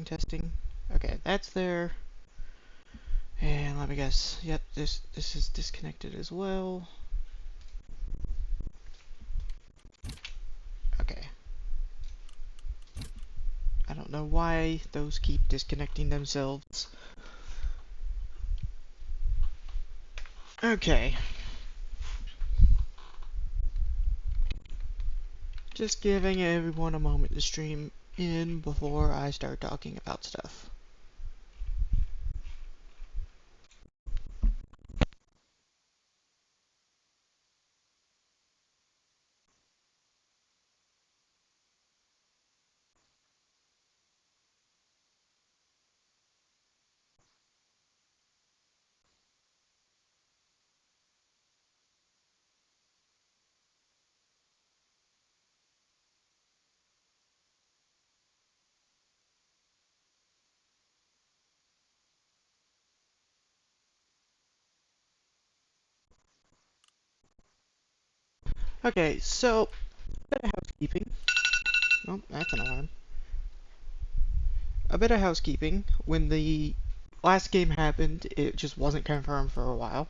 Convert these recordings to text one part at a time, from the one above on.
testing. Okay, that's there. And let me guess. Yep, this is disconnected as well. Okay. I don't know why those keep disconnecting themselves. Okay. Just giving everyone a moment to stream in before I start talking about stuff. Okay, so a bit of housekeeping. Oh, that's an alarm. A bit of housekeeping. When the last game happened, it just wasn't confirmed for a while.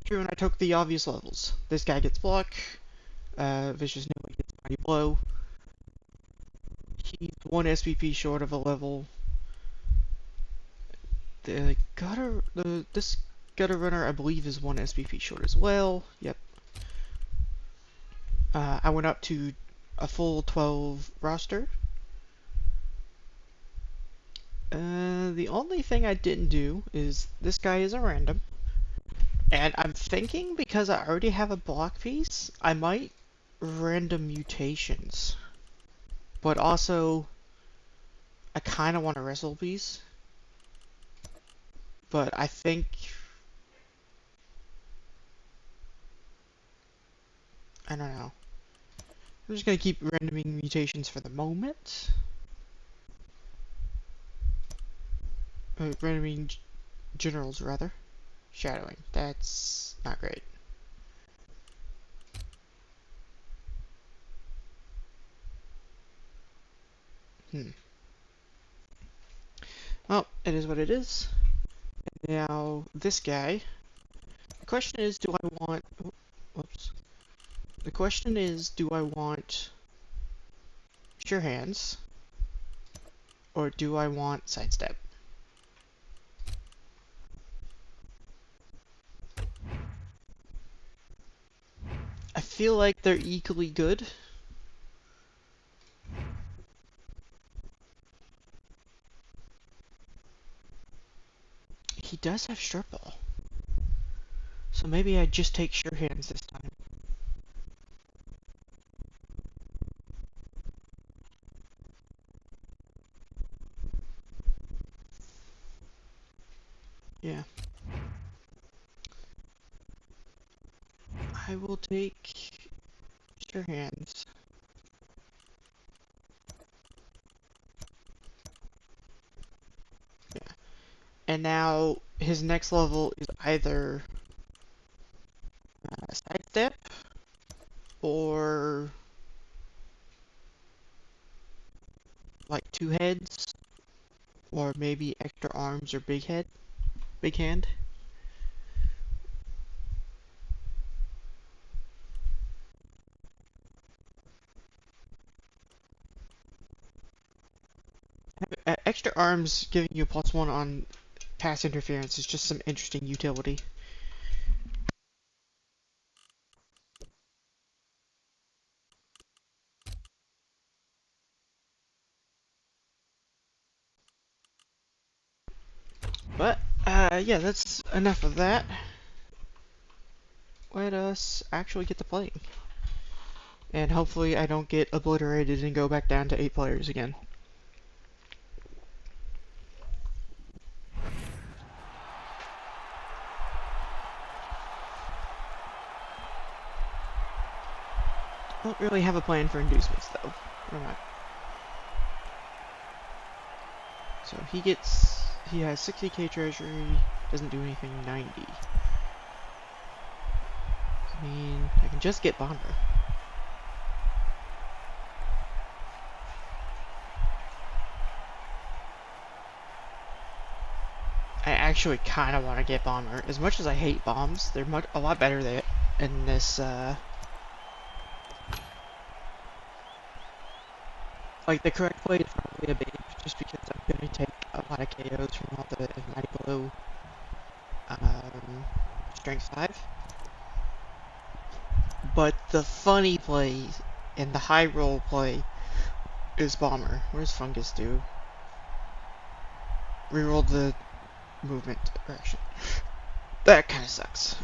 True, and I took the obvious levels. This guy gets block. Vicious Noah gets Mighty Blow. He's one SPP short of a level. This gutter runner, I believe, is one SPP short as well. Yep. I went up to a full 12 roster. The only thing I didn't do is this guy is a random. And I'm thinking because I already have a block piece, I might random mutations. But also, I kind of want a wrestle piece. But I think... I don't know. I'm just gonna keep randoming mutations for the moment. Randoming generals, rather. Shadowing. That's not great. Well, it is what it is. Now, this guy. The question is, do I want... Oh, whoops. The question is, do I want Sure Hands, or do I want Sidestep? I feel like they're equally good. He does have Strip Ball. So maybe I just take Sure Hands this time. Yeah. I will take Sure Hands. Yeah. And now his next level is either Sidestep or like two heads, or maybe extra arms or big hand. Extra arms giving you a +1 on pass interference is just some interesting utility. But, yeah, that's enough of that. Let us actually get to playing. And hopefully I don't get obliterated and go back down to 8 players again. Don't really have a plan for inducements, though. Or not. So he has 60k treasury, doesn't do anything 90. I mean, I can just get Bomber. actually kind of want to get Bomber. As much as I hate bombs, they're a lot better there in this, like, the correct play is probably a Babe, just because I'm going to take a lot of KOs from all the Mighty Blow, Strength 5. But the funny play and the high roll play is Bomber. Where's Fungus do? Reroll the movement direction. That kind of sucks.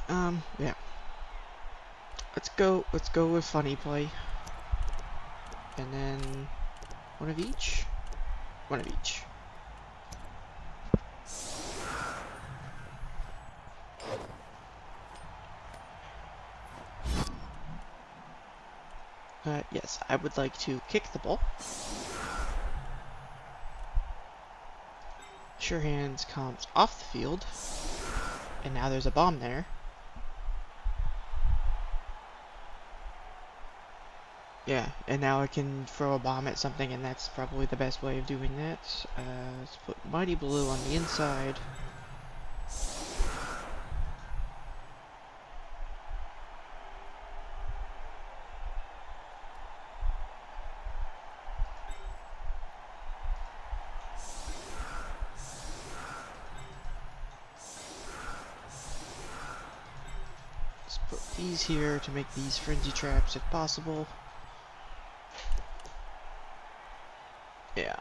Yeah. Let's go with funny play. And then one of each? One of each. Yes, I would like to kick the ball. Sure Hands comes off the field. And now there's a bomb there. Yeah, and now I can throw a bomb at something, and that's probably the best way of doing that. Let's put Mighty Blue on the inside. Let's put these here to make these frenzy traps if possible. Yeah,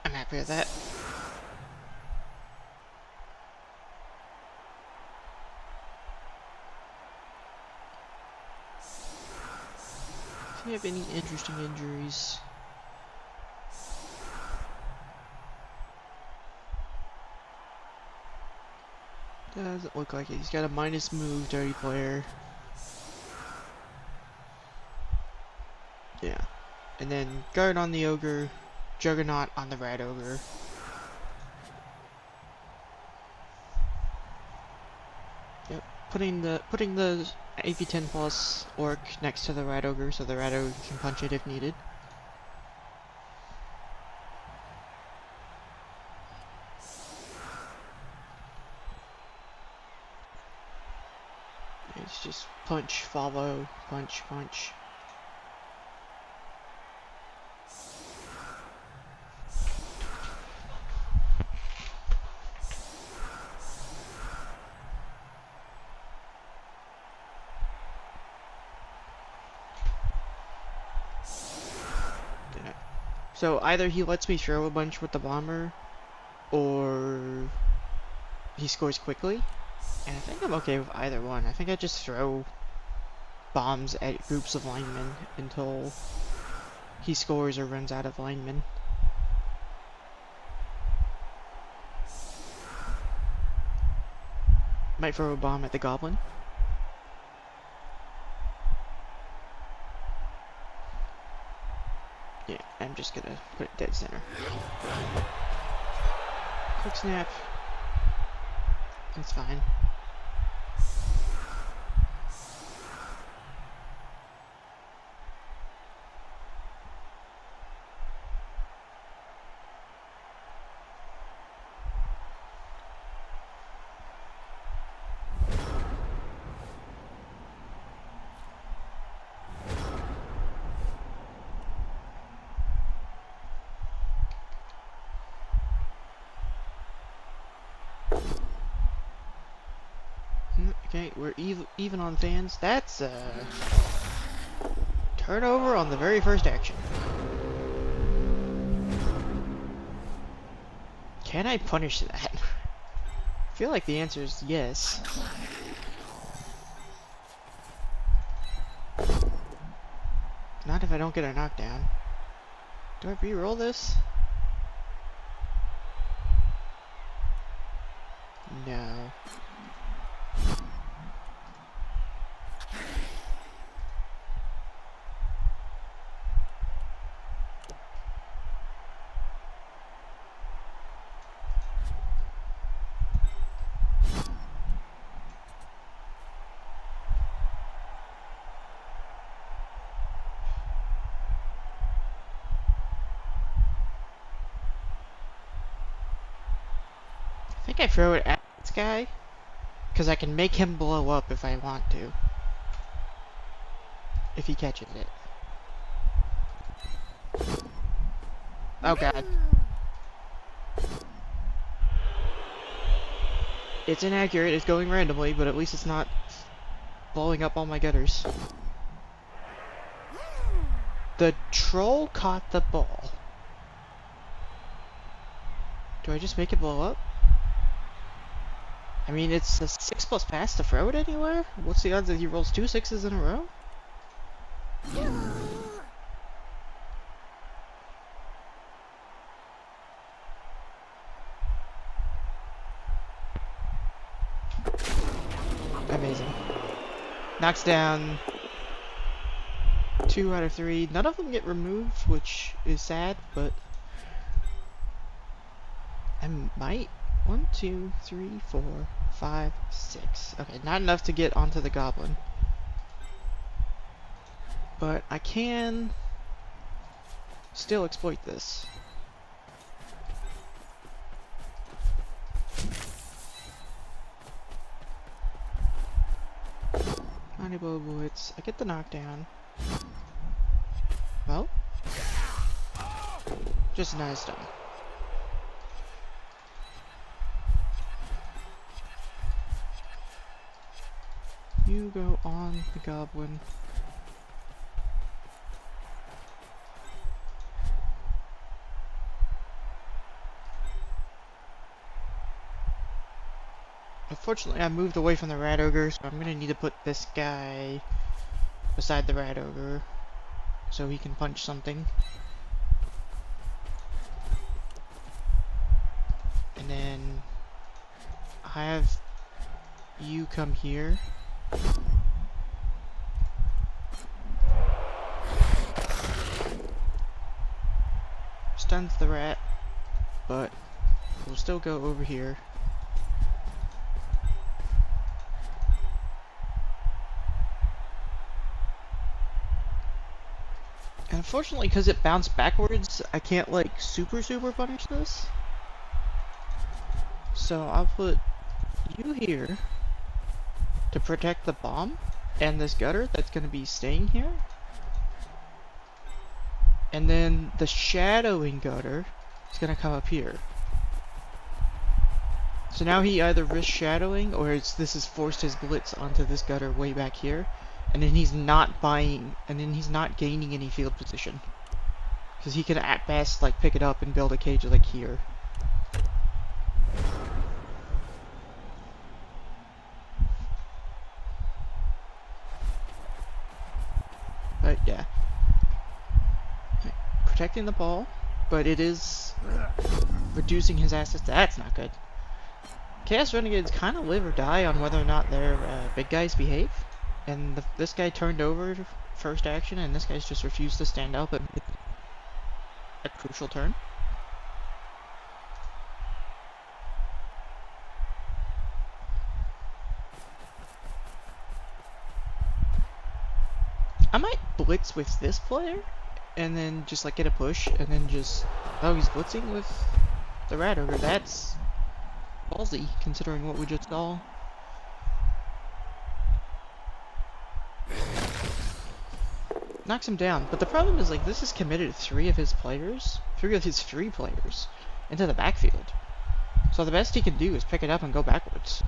I'm happy with that. Do you have any interesting injuries? Doesn't look like it. He's got a minus move, dirty player. Yeah. And then guard on the ogre, juggernaut on the rat ogre. Yep. Putting the AP10 plus orc next to the rat ogre so the rat ogre can punch it if needed. It's just punch, follow, punch, punch. Yeah. So either he lets me throw a bunch with the bomber, or he scores quickly. And I think I'm okay with either one. I think I just throw bombs at groups of linemen until he scores or runs out of linemen. Might throw a bomb at the goblin. Yeah, I'm just gonna put it dead center. Quick snap. That's fine. Okay, we're even on fans. That's turnover on the very first action. Can I punish that? I feel like the answer is yes. Not if I don't get a knockdown. Do I re-roll this? No. I think I throw it at this guy, because I can make him blow up if I want to. If he catches it. Oh god. It's inaccurate, it's going randomly, but at least it's not blowing up all my gutters. The troll caught the ball. Do I just make it blow up? I mean, it's a 6+ pass to throw it anywhere? What's the odds that he rolls 2 6s in a row? Amazing. Knocks down 2 out of 3. None of them get removed, which is sad, but I might. 1, 2, 3, 4, 5, 6. Okay, not enough to get onto the goblin. But I can still exploit this. Blow bullets. I get the knockdown. Well, just a nice stun. You go on the goblin. Unfortunately, I moved away from the rat ogre, so I'm gonna need to put this guy beside the rat ogre so he can punch something. And then I have you come here. Stuns the rat, but we'll still go over here. And unfortunately, because it bounced backwards, I can't like super punish this. So I'll put you here to protect the bomb and this gutter that's going to be staying here. And then the shadowing gutter is going to come up here. So now he either risks shadowing or this has forced his blitz onto this gutter way back here. And then he's not buying, and then he's not gaining any field position. Because he can at best like pick it up and build a cage like here. But yeah. Protecting the ball, but it is reducing his assets. That's not good. Chaos Renegades kind of live or die on whether or not their big guys behave. And this guy turned over first action, and this guy's just refused to stand up at a crucial turn. I might blitz with this player, and then just like get a push, and then just... Oh, he's blitzing with the rat ogre. That's ballsy, considering what we just saw. Knocks him down, but the problem is like this has committed three of his three players into the backfield. So the best he can do is pick it up and go backwards.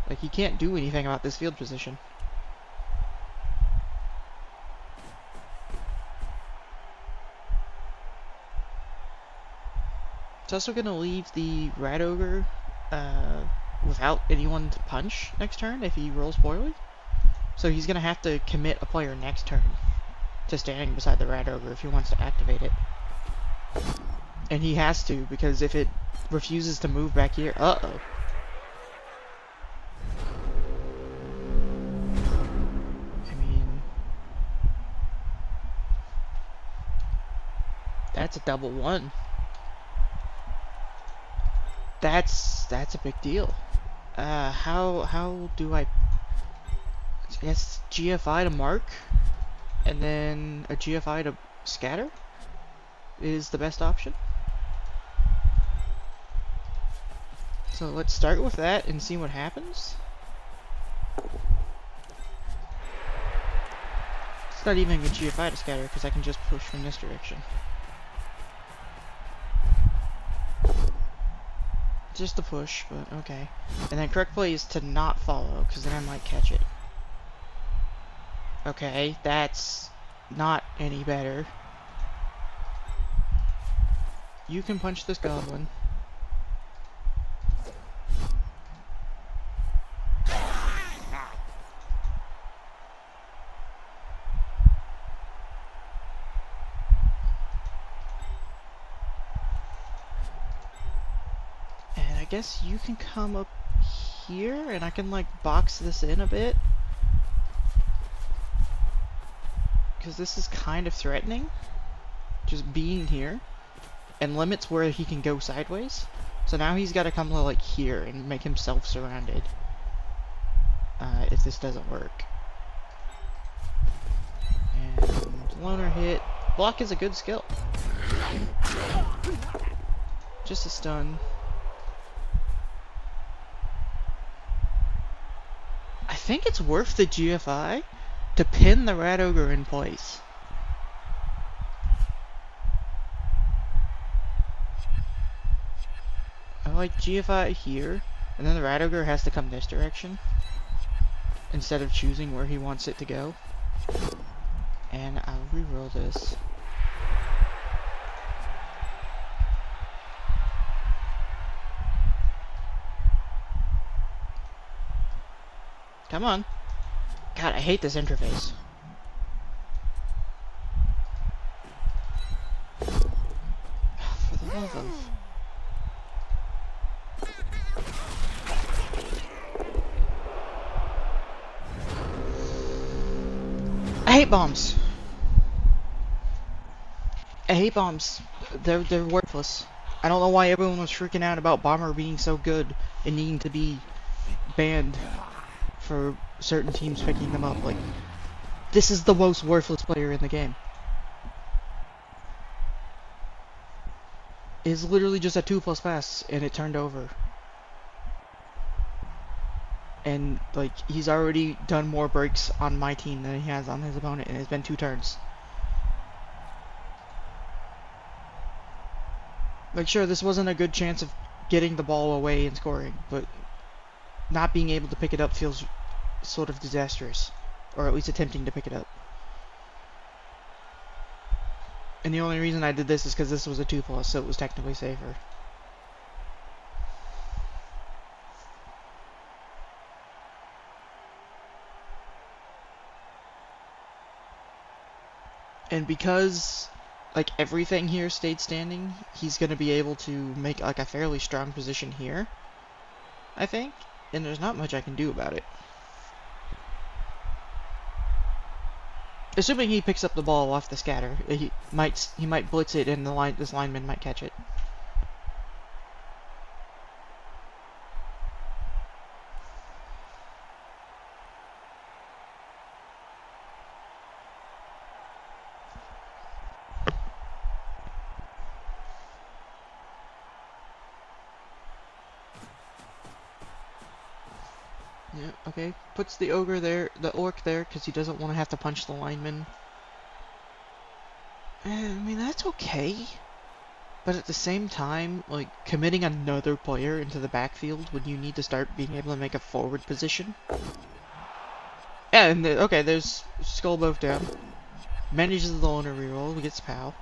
Like he can't do anything about this field position. It's also gonna leave the rat ogre without anyone to punch next turn if he rolls poorly. So he's gonna have to commit a player next turn to standing beside the rat ogre if he wants to activate it. And he has to, because if it refuses to move back here, uh-oh. I mean, that's a double one. That's a big deal. How do I guess GFI to mark, and then a GFI to scatter is the best option. So let's start with that and see what happens. It's not even a GFI to scatter because I can just push from this direction. Just a push, but okay. And then correct play is to not follow, because then I might catch it. Okay, that's not any better. You can punch this goblin. And I guess you can come up here, and I can like box this in a bit. Because this is kind of threatening. Just being here. And limits where he can go sideways. So now he's got to come to like here and make himself surrounded. If this doesn't work. And loner hit. Block is a good skill. Just a stun. I think it's worth the GFI to pin the Rat Ogre in place. I like GFI here, and then the Rat Ogre has to come this direction instead of choosing where he wants it to go. And I'll reroll this. Come on. God, I hate this interface. For the love of... I hate bombs. I hate bombs. They're worthless. I don't know why everyone was freaking out about Bomber being so good and needing to be banned for certain teams picking them up. Like, this is the most worthless player in the game. It's literally just a 2+ pass and it turned over. And like, he's already done more breaks on my team than he has on his opponent, and it's been 2 turns. Like, sure, this wasn't a good chance of getting the ball away and scoring, but not being able to pick it up feels sort of disastrous. Or at least attempting to pick it up. And the only reason I did this is because this was a 2+, so it was technically safer. And because like everything here stayed standing, he's gonna be able to make like a fairly strong position here, I think, and there's not much I can do about it. Assuming he picks up the ball off the scatter, he might blitz it, and this lineman might catch it. Yeah, okay. Puts the ogre there, the orc there, because he doesn't want to have to punch the lineman. I mean, that's okay. But at the same time, like, committing another player into the backfield when you need to start being able to make a forward position. Yeah, and okay, there's Skull both down. Manages the loner reroll, gets POW.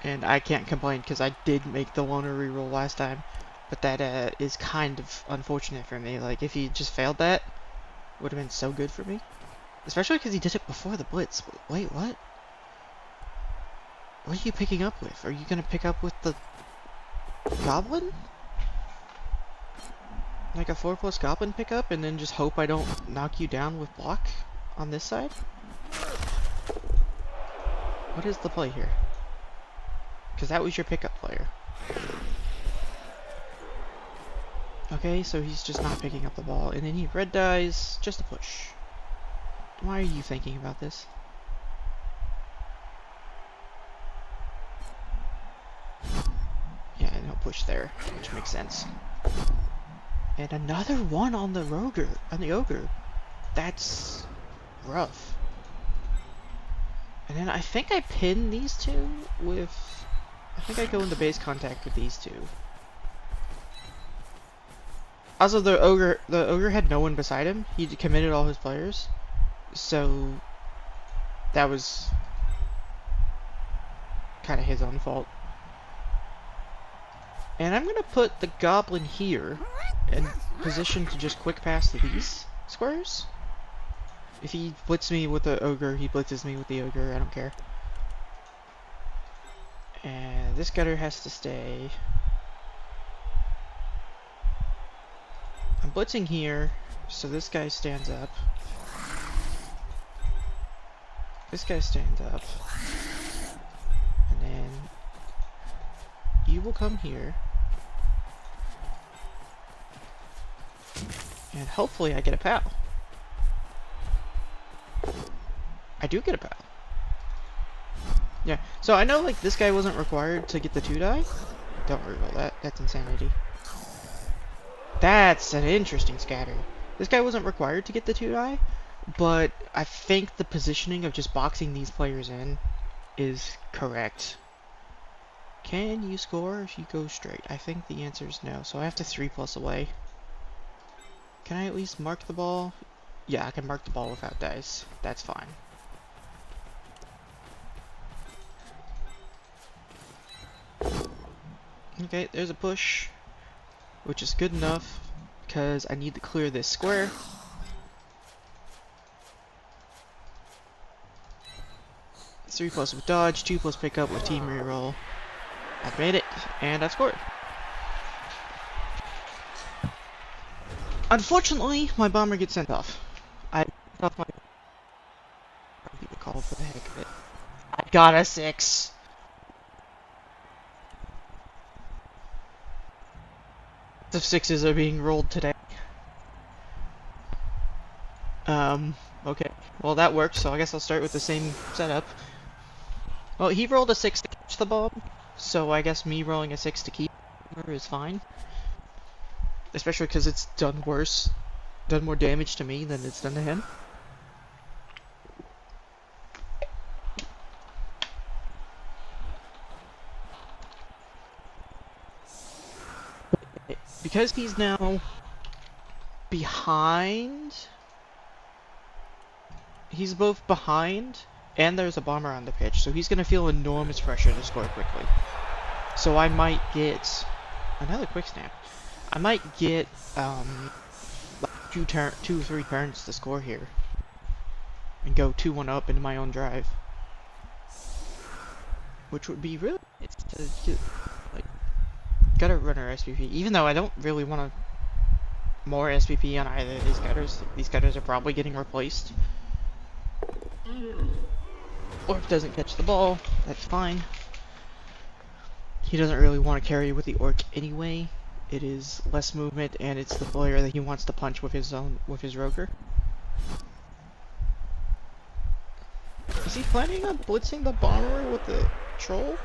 And I can't complain because I did make the loner reroll last time, but that is kind of unfortunate for me. Like, if he just failed that, it would have been so good for me. Especially because he did it before the blitz. Wait, what? What are you picking up with? Are you gonna pick up with the goblin? Like a 4+ goblin pickup and then just hope I don't knock you down with block on this side? What is the play here? Because that was your pickup player. Okay, so he's just not picking up the ball, and then he red dies, just a push. Why are you thinking about this? don't push there, which makes sense. And another one on the ogre. That's rough. And then I think I pin these two with... I think I go into base contact with these two. Also, the ogre had no one beside him. He committed all his players. So that was kind of his own fault. And I'm gonna put the goblin here in position to just quick pass these squares. If he blitzes me with the ogre, he blitzes me with the ogre, I don't care. And this gutter has to stay. I'm blitzing here, so this guy stands up. This guy stands up. And then you will come here. And hopefully I get a POW. I do get a POW. Yeah, so I know like this guy wasn't required to get the 2-die. Don't worry about that, that's insanity. That's an interesting scatter. This guy wasn't required to get the 2-die, but I think the positioning of just boxing these players in is correct. Can you score if you go straight? I think the answer is no, so I have to 3+ away. Can I at least mark the ball? Yeah, I can mark the ball without dice. That's fine. Okay, there's a push, which is good enough because I need to clear this square. It's 3+ with dodge, 2+ pickup with team reroll. I've made it, and I've scored. Unfortunately, my bomber gets sent off. I off my call for the heck of it. I got a 6. The 6s are being rolled today. Okay. Well, that worked, so I guess I'll start with the same setup. Well, he rolled a 6 to catch the bomb, so I guess me rolling a 6 to keep her is fine. Especially because it's done worse. Done more damage to me than it's done to him. Because he's now behind, he's both behind and there's a bomber on the pitch, so he's going to feel enormous pressure to score quickly. So I might get another quick snap. I might get like 2 or 3 turns to score here and go 2-1 up into my own drive, which would be really nice to do. Like, gutter runner SPP, even though I don't really want more SPP on either of these gutters. These gutters are probably getting replaced. Orc doesn't catch the ball, that's fine. He doesn't really want to carry with the orc anyway. It is less movement, and it's the player that he wants to punch with his roger. Is he planning on blitzing the bomber with the troll?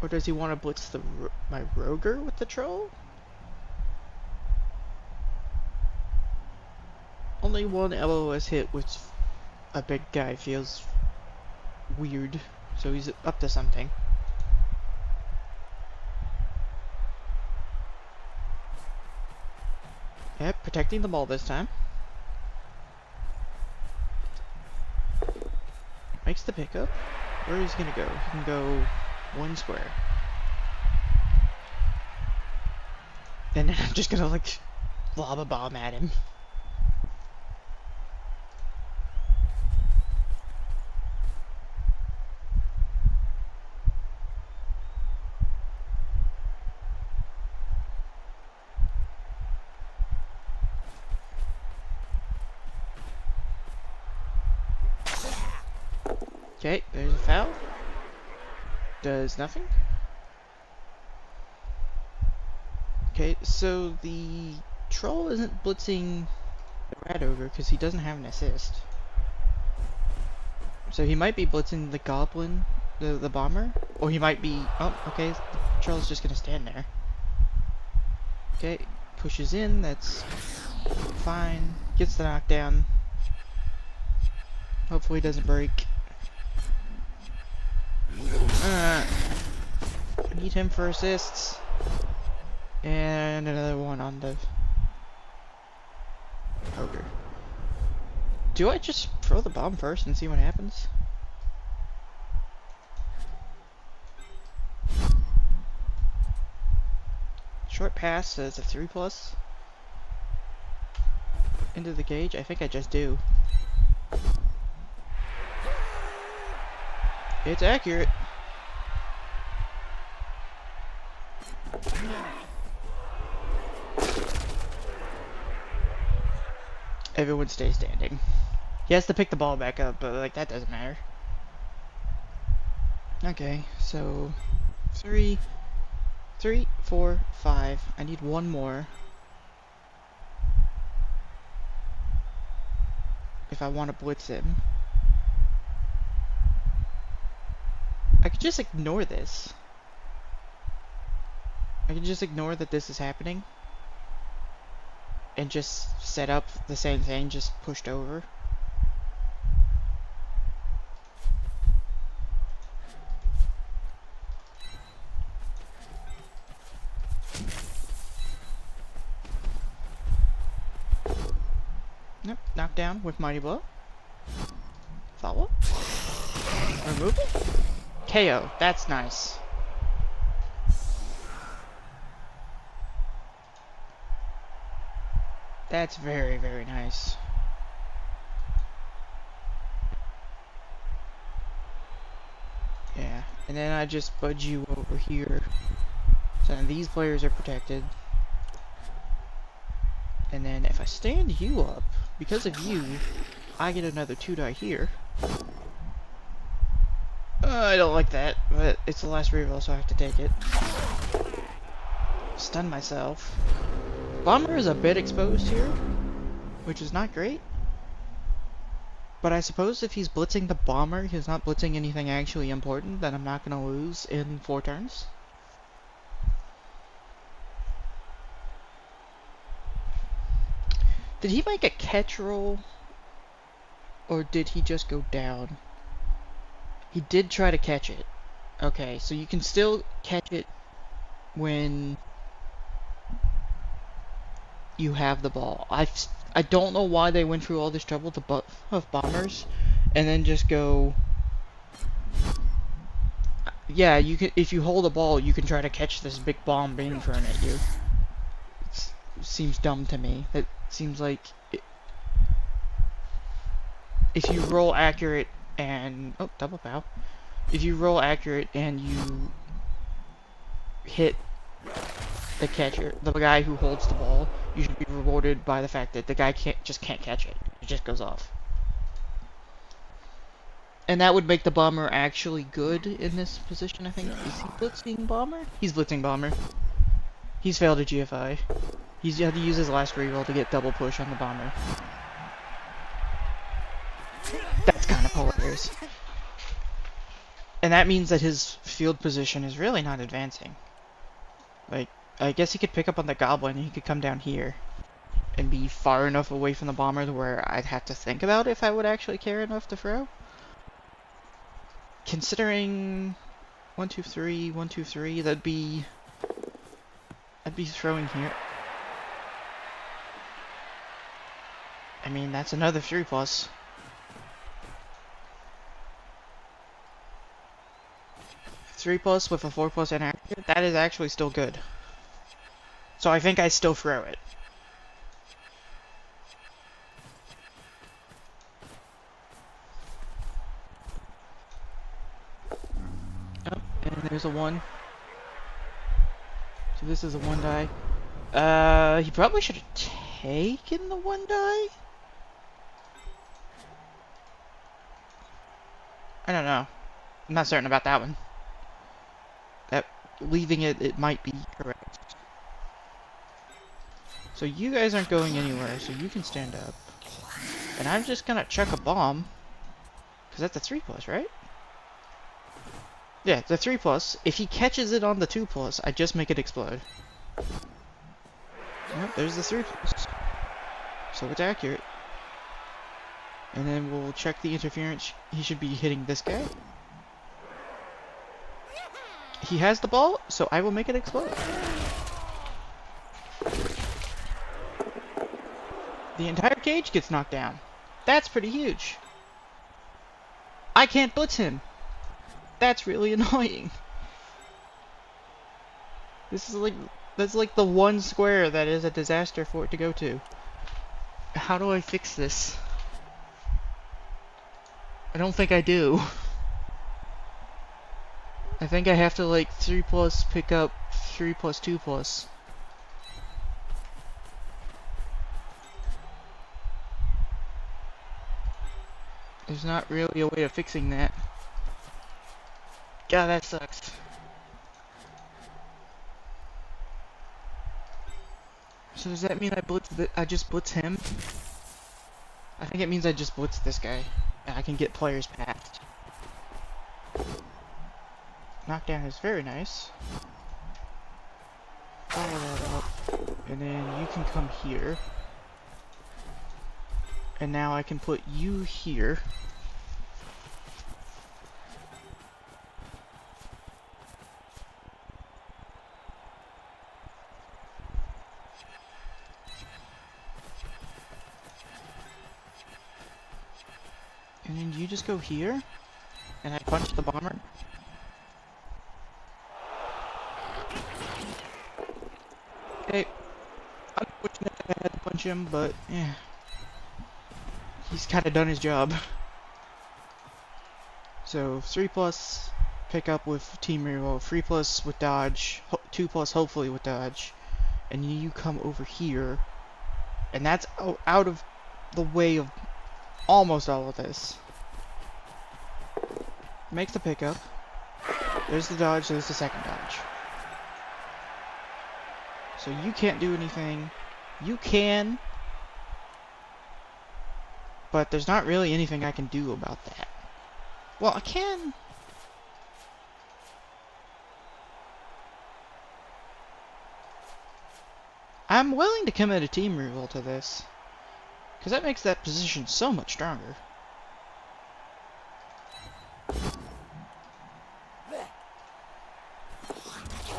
Or does he want to blitz my roger with the troll? Only one LOS hit with a big guy feels weird, so he's up to something. Yep, protecting the ball this time. Makes the pickup. Where is he gonna go? He can go 1 square. And then I'm just gonna like lob a bomb at him. Okay, there's a foul. Does nothing. Okay, so the troll isn't blitzing the rat ogre because he doesn't have an assist. So he might be blitzing the goblin the bomber. Or he might be... Oh, okay. Charles is just gonna stand there. Okay, pushes in, that's fine. Gets the knockdown. Hopefully doesn't break. I need him for assists. And another one on the ogre. Do I just throw the bomb first and see what happens? Short pass as a 3+. Into the cage? I think I just do. It's accurate. Everyone stays standing. He has to pick the ball back up, but like that doesn't matter. Okay, so 3, 4, 5. I need one more. If I want to blitz him. I could just ignore this. I can just ignore that this is happening. And just set up the same thing, just pushed over. Yep, knockdown with Mighty Blow. Follow. Removal. KO, that's nice. That's very, very nice. Yeah, and then I just budge you over here. So now these players are protected. And then if I stand you up, because of you, I get another 2-die here. I don't like that, but it's the last reroll, so I have to take it. Stun myself. Bomber is a bit exposed here, which is not great. But I suppose if he's blitzing the bomber, he's not blitzing anything actually important, then I'm not going to lose in 4 turns. Did he make a catch roll? Or did he just go down? He did try to catch it. Okay, so you can still catch it when you have the ball. I don't know why they went through all this trouble to buff bombers and then just go. Yeah, you can. If you hold a ball, you can try to catch this big bomb being thrown at you. It seems dumb to me. It seems like if you roll accurate and double pow. If you roll accurate and you hit the catcher, the guy who holds the ball, you should be rewarded by the fact that the guy can't catch it. It just goes off. And that would make the bomber actually good in this position, I think. Is he blitzing bomber? He's blitzing bomber. He's failed a GFI. He's had to use his last reroll to get double push on the bomber. That's kind of hilarious. And that means that his field position is really not advancing. Like, I guess he could pick up on the goblin and he could come down here and be far enough away from the bomber to where I'd have to think about if I would actually care enough to throw. Considering 1, 2, 3, 1, 2, 3, I'd be throwing here. I mean, that's another 3+. 3+ with a 4+ inaccurate, that is actually still good. So I think I still throw it. Oh, and there's a 1. So this is a 1-die. He probably should have taken the 1-die? I don't know. I'm not certain about that one. Leaving it might be correct. So you guys aren't going anywhere, so you can stand up. And I'm just gonna chuck a bomb. Because that's a 3+, right? Yeah, the 3+. If he catches it on the 2+, I just make it explode. Yep, there's the 3+. So it's accurate. And then we'll check the interference. He should be hitting this guy. He has the ball, so I will make it explode. The entire cage gets knocked down. That's pretty huge. I can't blitz him. That's really annoying. That's like the one square that is a disaster for it to go to. How do I fix this? I don't think I do. I think I have to like 3+ pick up 3+, 2+. There's not really a way of fixing that. God, that sucks. So does that mean I just blitz him? I think it means I just blitz this guy. And I can get players past. Knockdown is very nice. Follow that up. And then you can come here. And now I can put you here. And then you just go here. And I punch the bomber. Okay. Unfortunate that I had to punch him, but yeah. He's kind of done his job. So 3+ pick up with team reroll, 3+ with dodge, 2+ hopefully with dodge, and you come over here, and that's out of the way of almost all of this. Makes the pickup. There's the dodge, there's the second dodge. So you can't do anything. You can, but there's not really anything I can do about that. Well, I can. I'm willing to commit a team reroll to this, because that makes that position so much stronger.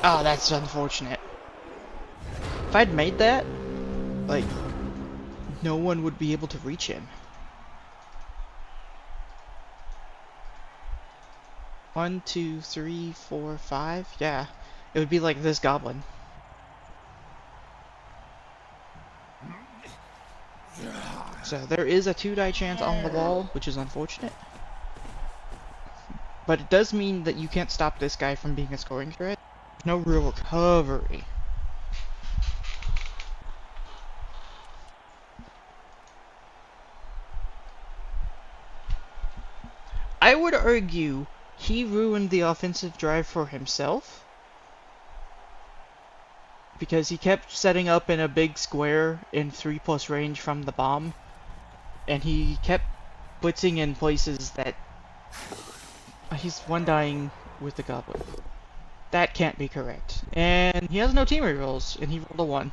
Oh, that's unfortunate. If I'd made that, like, no one would be able to reach him. 1, 2, 3, 4, 5. Yeah, it would be like this goblin. So there is a 2-die chance on the ball, which is unfortunate. But it does mean that you can't stop this guy from being a scoring threat. No real recovery. I would argue he ruined the offensive drive for himself, because he kept setting up in a big square in 3+ range from the bomb, and he kept blitzing in places that he's 1-dying with the goblin. That can't be correct. And he has no team rerolls, and he rolled a 1.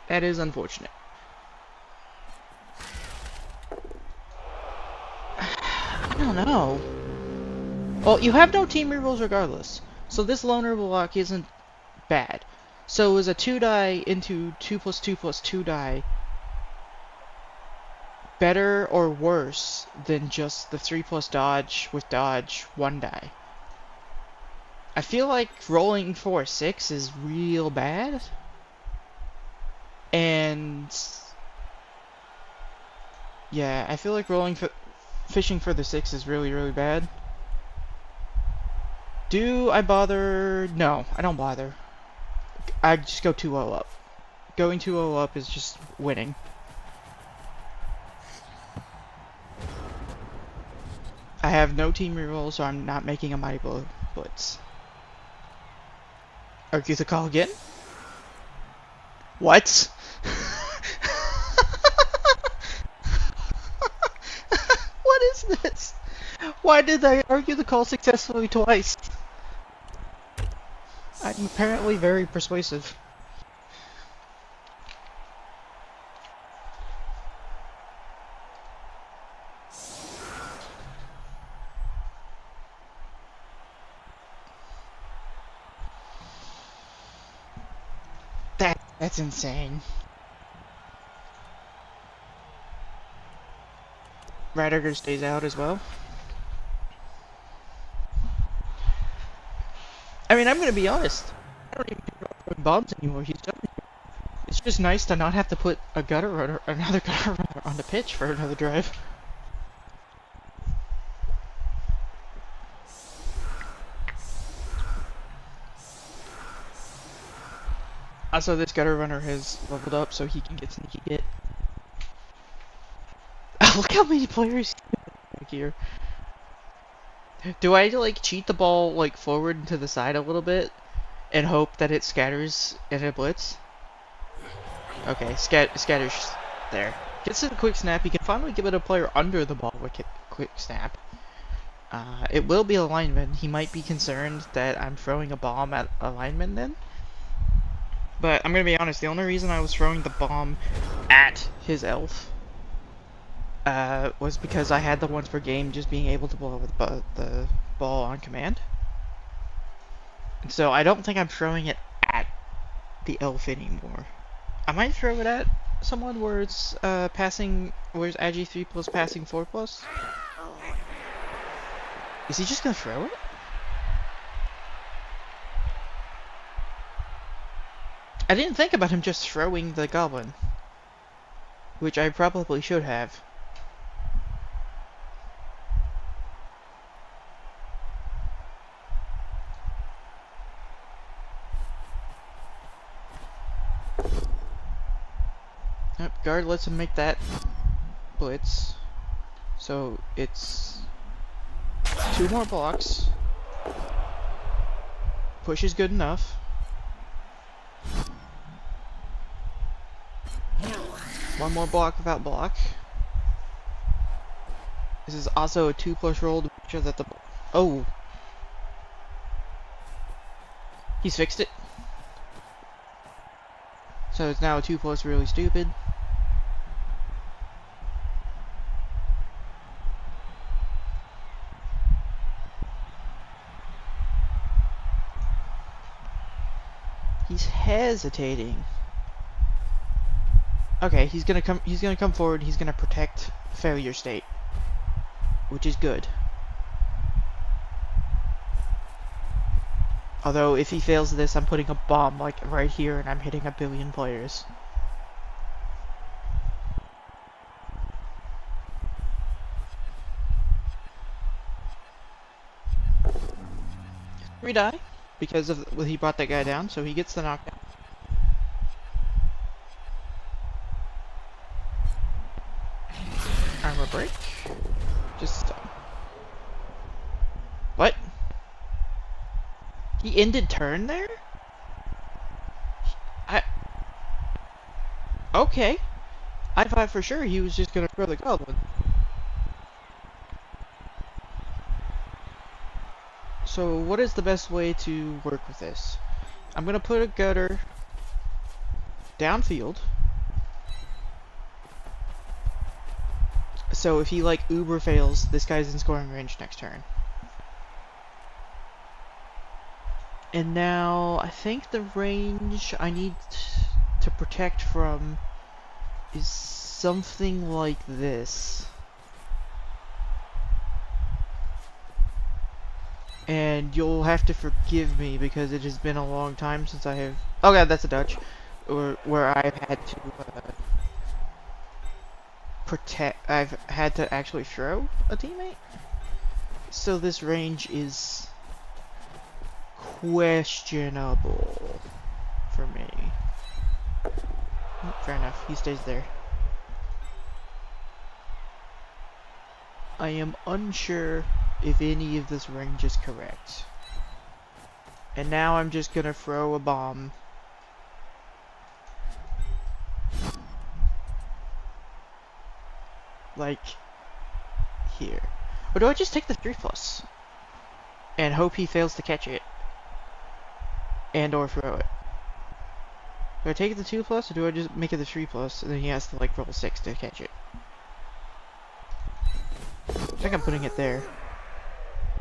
That is unfortunate. I don't know. Well, you have no team rerolls regardless, so this loner block isn't bad. So is a 2-die into 2+, 2+, 2-die better or worse than just the 3+ dodge with dodge 1-die? I feel like rolling for a 6 is real bad. And yeah, I feel like fishing for the 6 is really, really bad. Do I bother? No, I don't bother. I just go 2-0 up. Going 2-0 up is just winning. I have no team reroll, so I'm not making a mighty blitz. Argue the call again? What? What is this? Why did I argue the call successfully twice? I'm apparently very persuasive. That's insane. Radiger stays out as well. I mean, I'm gonna be honest. I don't even care about throwing bombs anymore. He's done. It's just nice to not have to put a gutter runner, another gutter runner on the pitch for another drive. Also, this gutter runner has leveled up so he can get sneaky hit. Look how many players here. Do I like cheat the ball like forward and to the side a little bit and hope that it scatters in a blitz? Okay, scatters there. Gets to the quick snap. He can finally give it a player under the ball with quick snap. It will be a lineman. He might be concerned that I'm throwing a bomb at a lineman then. But I'm gonna be honest, the only reason I was throwing the bomb at his elf was because I had the once per game just being able to blow the ball on command. And so I don't think I'm throwing it at the elf anymore. I might throw it at someone where it's passing, where it's Agi 3 plus passing 4 plus. Is he just gonna throw it? I didn't think about him just throwing the goblin, which I probably should have. Yep, guard lets him make that blitz, so it's 2 more blocks. Push is good enough. One more block without block. This is also a 2+ roll to make sure that the... Oh! He's fixed it. So it's now a 2+ really stupid. He's hesitating. Okay, he's gonna come forward, he's gonna protect failure state, which is good. Although if he fails this, I'm putting a bomb like right here and I'm hitting 1 billion players. Die because of well, he brought that guy down, so he gets the knockdown. Armor break. Just what? He ended turn there? Okay. I thought for sure he was just gonna throw the goblin. So what is the best way to work with this? I'm gonna put a gutter downfield. So if he like uber fails, this guy's in scoring range next turn. And now I think the range I need to protect from is something like this. And you'll have to forgive me because it has been a long time since I have... Oh god, that's a Dutch. Or where I've had to protect... I've had to actually throw a teammate. So this range is questionable for me. Oh, fair enough, he stays there. I am unsure if any of this range is correct. And now I'm just gonna throw a bomb. Like here. Or do I just take the 3+ and hope he fails to catch it and or throw it? Do I take the 2+ or do I just make it the 3+ and then he has to like roll 6 to catch it? I think I'm putting it there.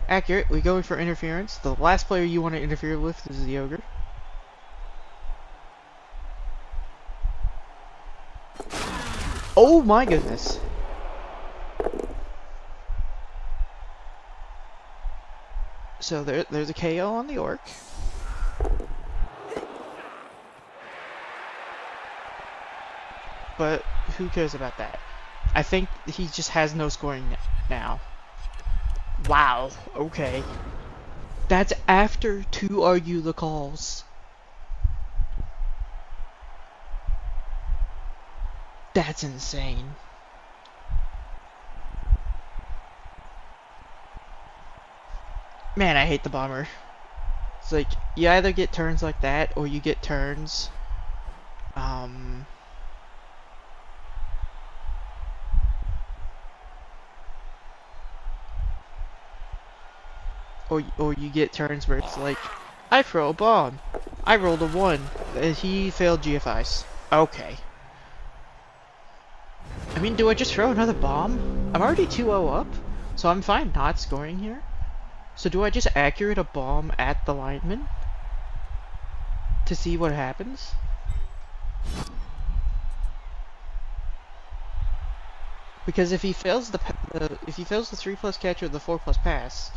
Accurate. We go for interference. The last player you want to interfere with is the ogre. Oh my goodness. So there's a KO on the orc. But who cares about that? I think he just has no scoring now. Wow, okay. That's after 2 argue the calls. That's insane. Man, I hate the bomber. It's like, you either get turns like that, or you get turns, or you get turns where it's like, I throw a bomb. I rolled a 1. And he failed GFIs. Okay. I mean, do I just throw another bomb? I'm already 2-0 up, so I'm fine not scoring here. So do I just accurate a bomb at the lineman to see what happens? Because if he fails the 3+ catch or the 4+ pass,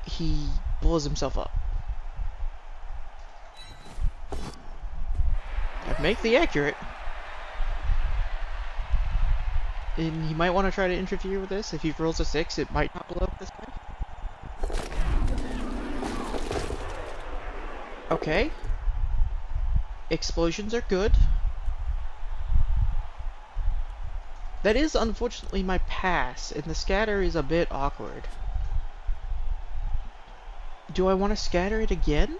he blows himself up. I'd make the accurate. And he might want to try to interfere with this. If he rolls a 6, it might not blow up this guy. Okay. Explosions are good. That is unfortunately my pass, and the scatter is a bit awkward. Do I want to scatter it again?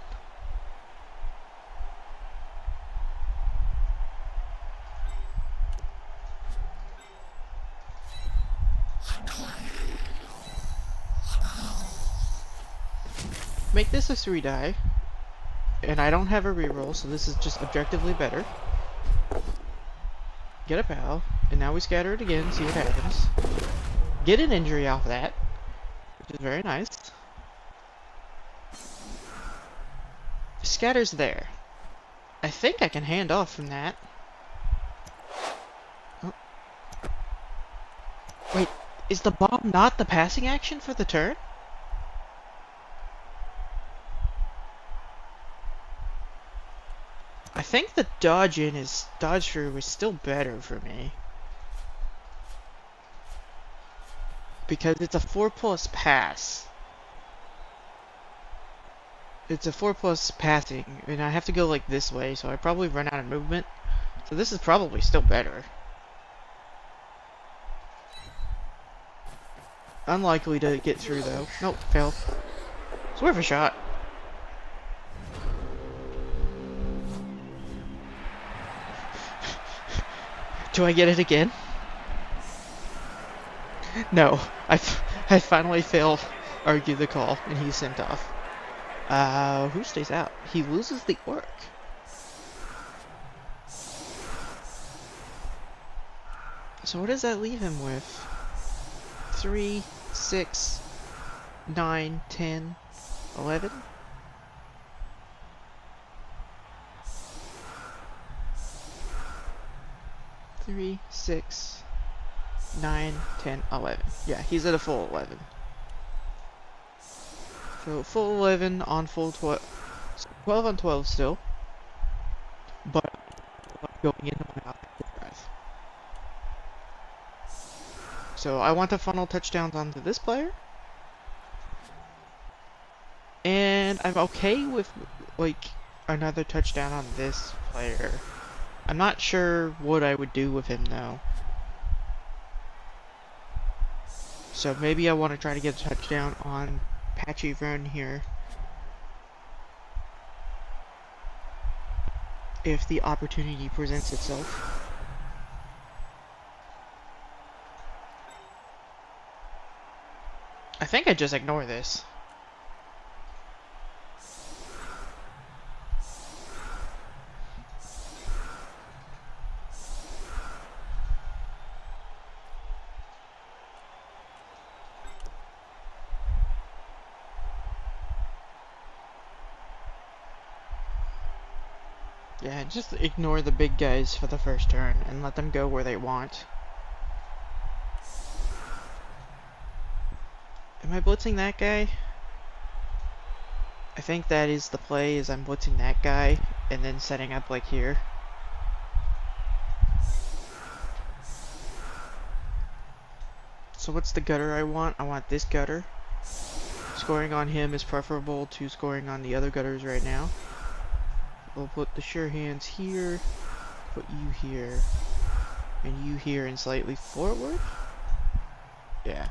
Make this a 3 die. And I don't have a reroll, so this is just objectively better. Get a pal, and now we scatter it again, see what happens. Get an injury off that, which is very nice. Scatter's there. I think I can hand off from that. Oh. Wait, is the bomb not the passing action for the turn? I think the dodge through is still better for me. Because it's a 4+ pass. It's a 4+ passing, and I have to go like this way, so I probably run out of movement. So this is probably still better. Unlikely to get through though. Nope, failed. It's worth a shot. Do I get it again? No, I finally failed argue the call, and he's sent off. Who stays out? He loses the orc. So what does that leave him with? 3, 6, 9, 10, 11? Three, 6, 9, 10, 11. Yeah, he's at a full 11. So full 11 on full 12. So 12 on 12 still. But going into my offensive drive. So I want to funnel touchdowns onto this player. And I'm okay with like another touchdown on this player. I'm not sure what I would do with him though. So maybe I want to try to get a touchdown on Patchy Vern here. If the opportunity presents itself. I think I just ignore this. Yeah, just ignore the big guys for the first turn and let them go where they want. Am I blitzing that guy? I think that is the play, is I'm blitzing that guy and then setting up like here. So what's the gutter I want? I want this gutter. Scoring on him is preferable to scoring on the other gutters right now. We'll put the sure hands here, put you here, and you here and slightly forward? Yeah.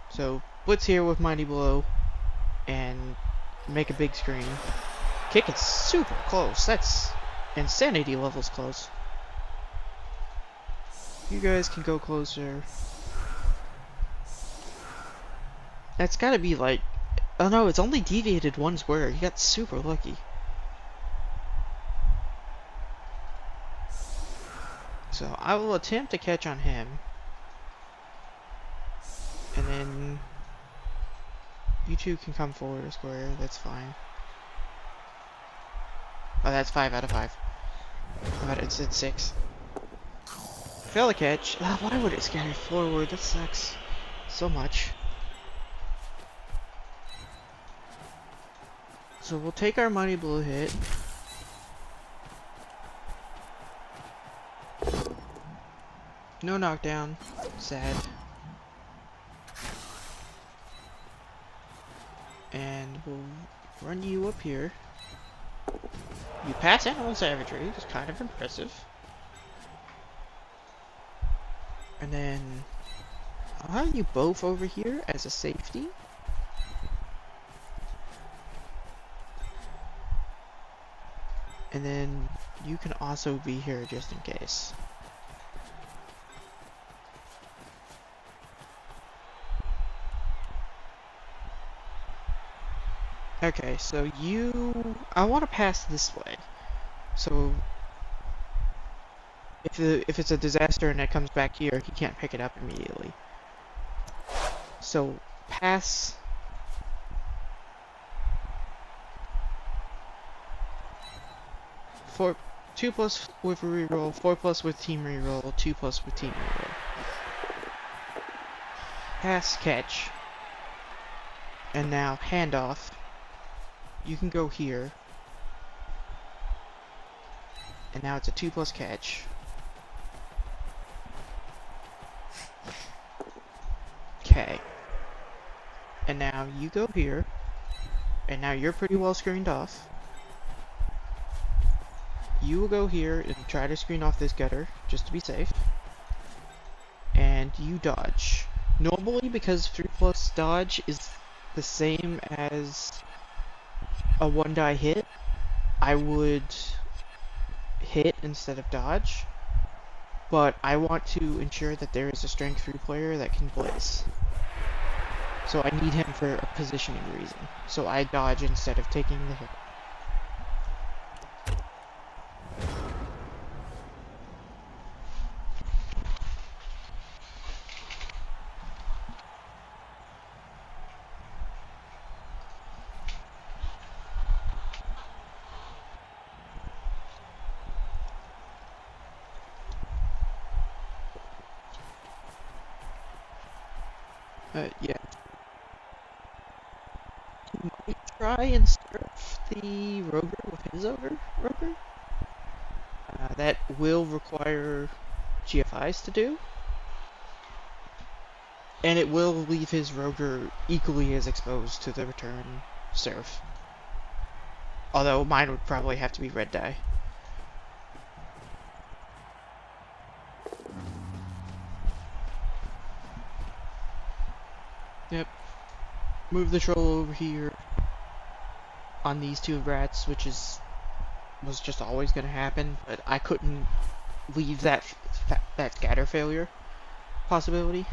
So, blitz here with Mighty Blow, and make a big screen. Kick it super close, that's insanity levels close. You guys can go closer. That's gotta be like, oh no, it's only deviated 1 square, you got super lucky. So I will attempt to catch on him. And then you two can come forward a square, that's fine. Oh, that's 5 out of 5. But it's at 6. Fail the catch. Ah, why would it scatter forward? That sucks so much. So we'll take our Mighty Blow hit. No knockdown. Sad. And we'll run you up here. You pass Animal Savagery, which is kind of impressive. And then I'll have you both over here as a safety. And then you can also be here just in case. Okay, so I want to pass this way. So if it's a disaster and it comes back here, he can't pick it up immediately. So pass. For 2+ with reroll, 4+ with team reroll, 2+ with team reroll. Pass, catch. And now handoff. You can go here. And now it's a 2+ catch. Okay. And now you go here. And now you're pretty well screened off. You will go here and try to screen off this gutter, just to be safe. And you dodge. Normally, because 3+ dodge is the same as a 1-die hit, I would hit instead of dodge. But I want to ensure that there is a strength 3 player that can blitz. So I need him for a positioning reason. So I dodge instead of taking the hit. Yeah. He might try and surf the Roger with his Roger. That will require GFIs to do. And it will leave his Roger equally as exposed to the return surf. Although mine would probably have to be red die. Yep. Move the troll over here on these 2 rats, which was just always going to happen, but I couldn't leave that scatter failure possibility.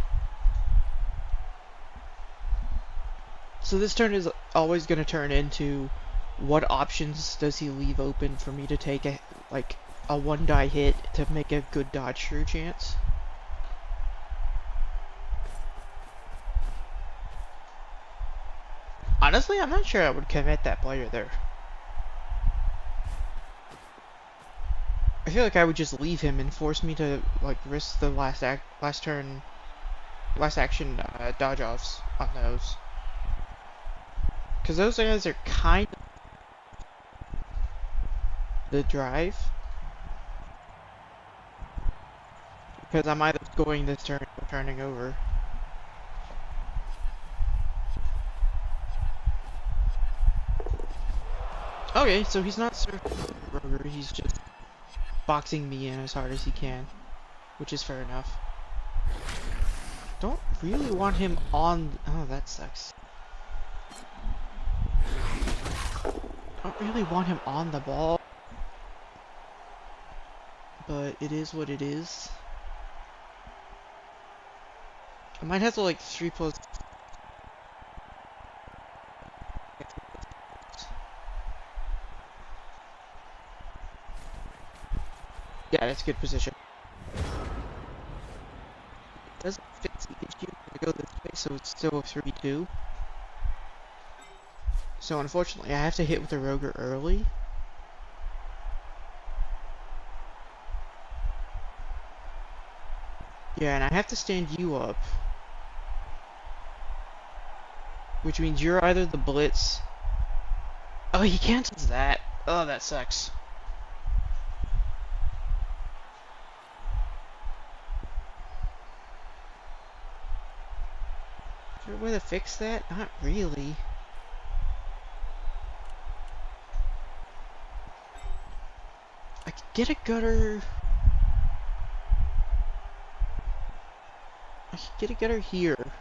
So this turn is always going to turn into what options does he leave open for me to take a one die hit to make a good dodge through chance. Honestly, I'm not sure I would commit that player there. I feel like I would just leave him and force me to like risk the last action dodge offs on those. Because those guys are kind of the drive. Because I'm either scoring this turn or turning over. Okay, so he's not surfing Roger, he's just boxing me in as hard as he can. Which is fair enough. Don't really want him on... Oh, that sucks. Don't really want him on the ball. But it is what it is. I might have to like 3 plus... Yeah, that's a good position. It doesn't fit the issue to go this way, so it's still a 3-2. So unfortunately, I have to hit with the Roger early. Yeah, and I have to stand you up. Which means you're either the Blitz... Oh, he cancels that. Oh, that sucks. Is there a way to fix that? Not really. I could get a gutter... I could get a gutter here.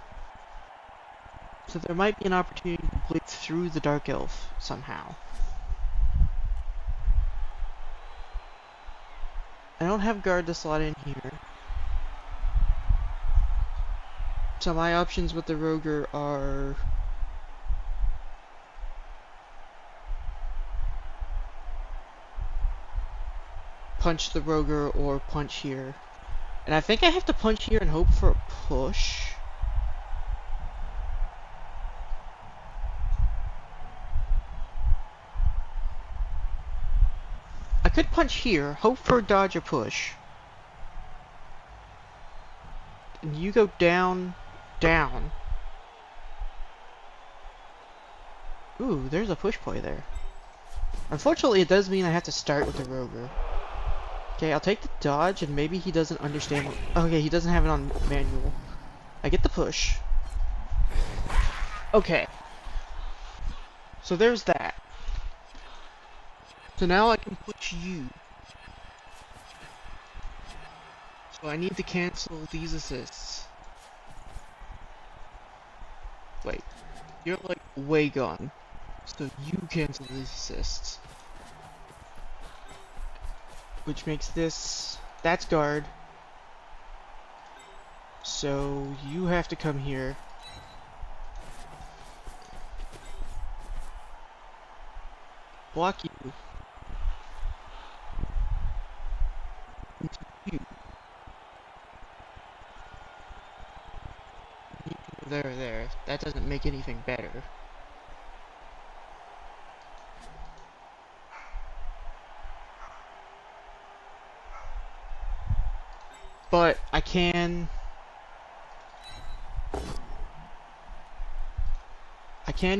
So there might be an opportunity to blitz through the Dark Elf somehow. I don't have guard to slot in here. So my options with the Roger are... punch the Roger or punch here. And I think I have to punch here and hope for a push. I could punch here, hope for a dodge or push. And you go down, down. Ooh, there's a push play there. Unfortunately, it does mean I have to start with the Roger. Okay, I'll take the dodge, and maybe he doesn't understand what... Okay, he doesn't have it on manual. I get the push. Okay. So there's that. So now I can push you. So I need to cancel these assists. Wait. You're like way gone. So you cancel these assists. Which makes this... That's guard. So you have to come here. Block you. You. There. That doesn't make anything better. But I can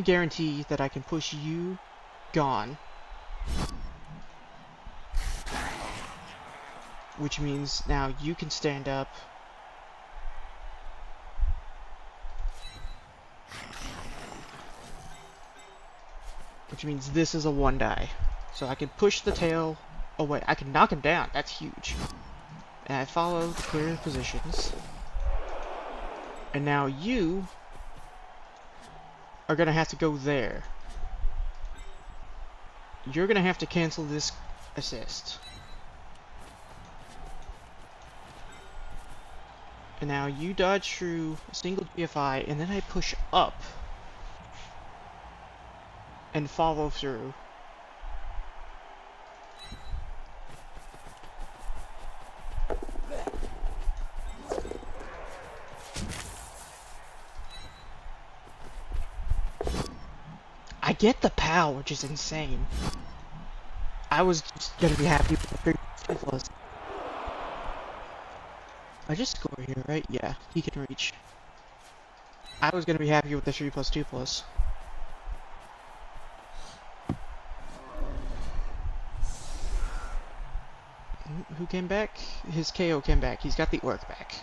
guarantee that I can push you gone. Which means now you can stand up. Which means this is a 1 die. So I can push the tail away. I can knock him down. That's huge. And I follow the clear positions. And now you are gonna have to go there. You're gonna have to cancel this assist. And now you dodge through a single GFI, and then I push up. and follow through. I get the PAL, which is insane. I was just gonna be happy with the 3+2+. I just score here, right? Yeah, he can reach. I was gonna be happy with the 3+2+. Who came back? His KO came back. He's got the orc back.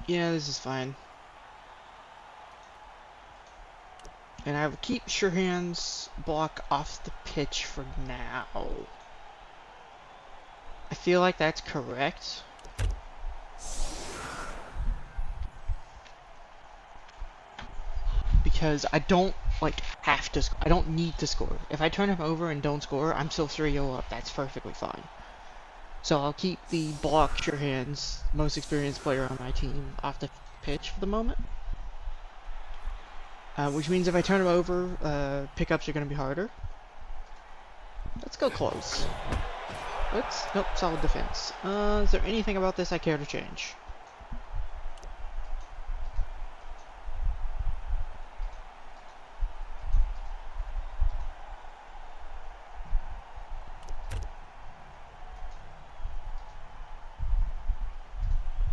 Yeah, this is fine. And I will keep Sure-Hand's block off the pitch for now. I feel like that's correct. Because I don't, like, have to I don't need to score. If I turn him over and don't score, I'm still 3-0 up. That's perfectly fine. So I'll keep the block Sure-Hand's most experienced player on my team off the pitch for the moment. Which means if I turn him over, pickups are going to be harder. Let's go close. Nope, solid defense. Is there anything about this I care to change?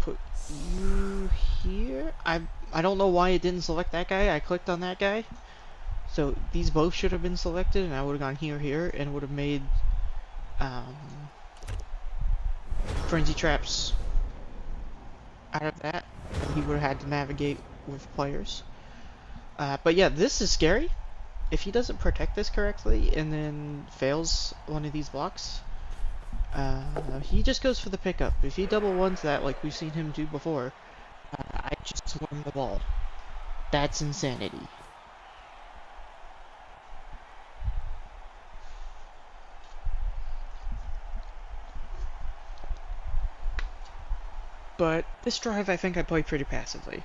Put you here? I don't know why it didn't select that guy. I clicked on that guy. So these both should have been selected, and I would have gone here, and would have made frenzy traps out of that. And he would have had to navigate with players. But yeah, this is scary. If he doesn't protect this correctly and then fails one of these blocks, he just goes for the pickup. If he double ones that, like we've seen him do before, I just swarm the ball. That's insanity. But this drive, I think I played pretty passively.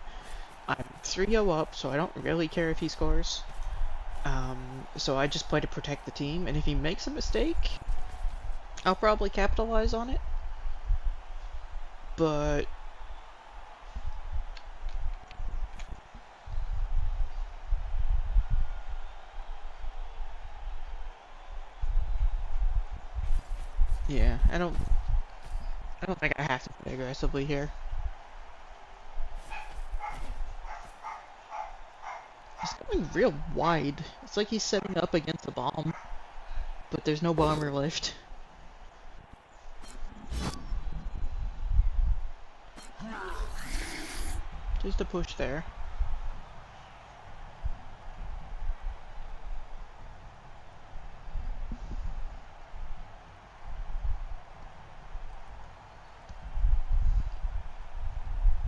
I'm 3-0 up, so I don't really care if he scores. So I just play to protect the team, and if he makes a mistake, I'll probably capitalize on it. But yeah, I don't think I have to play aggressively here. He's going real wide. It's like he's setting up against a bomb, but there's no bomber lift. Just a push there.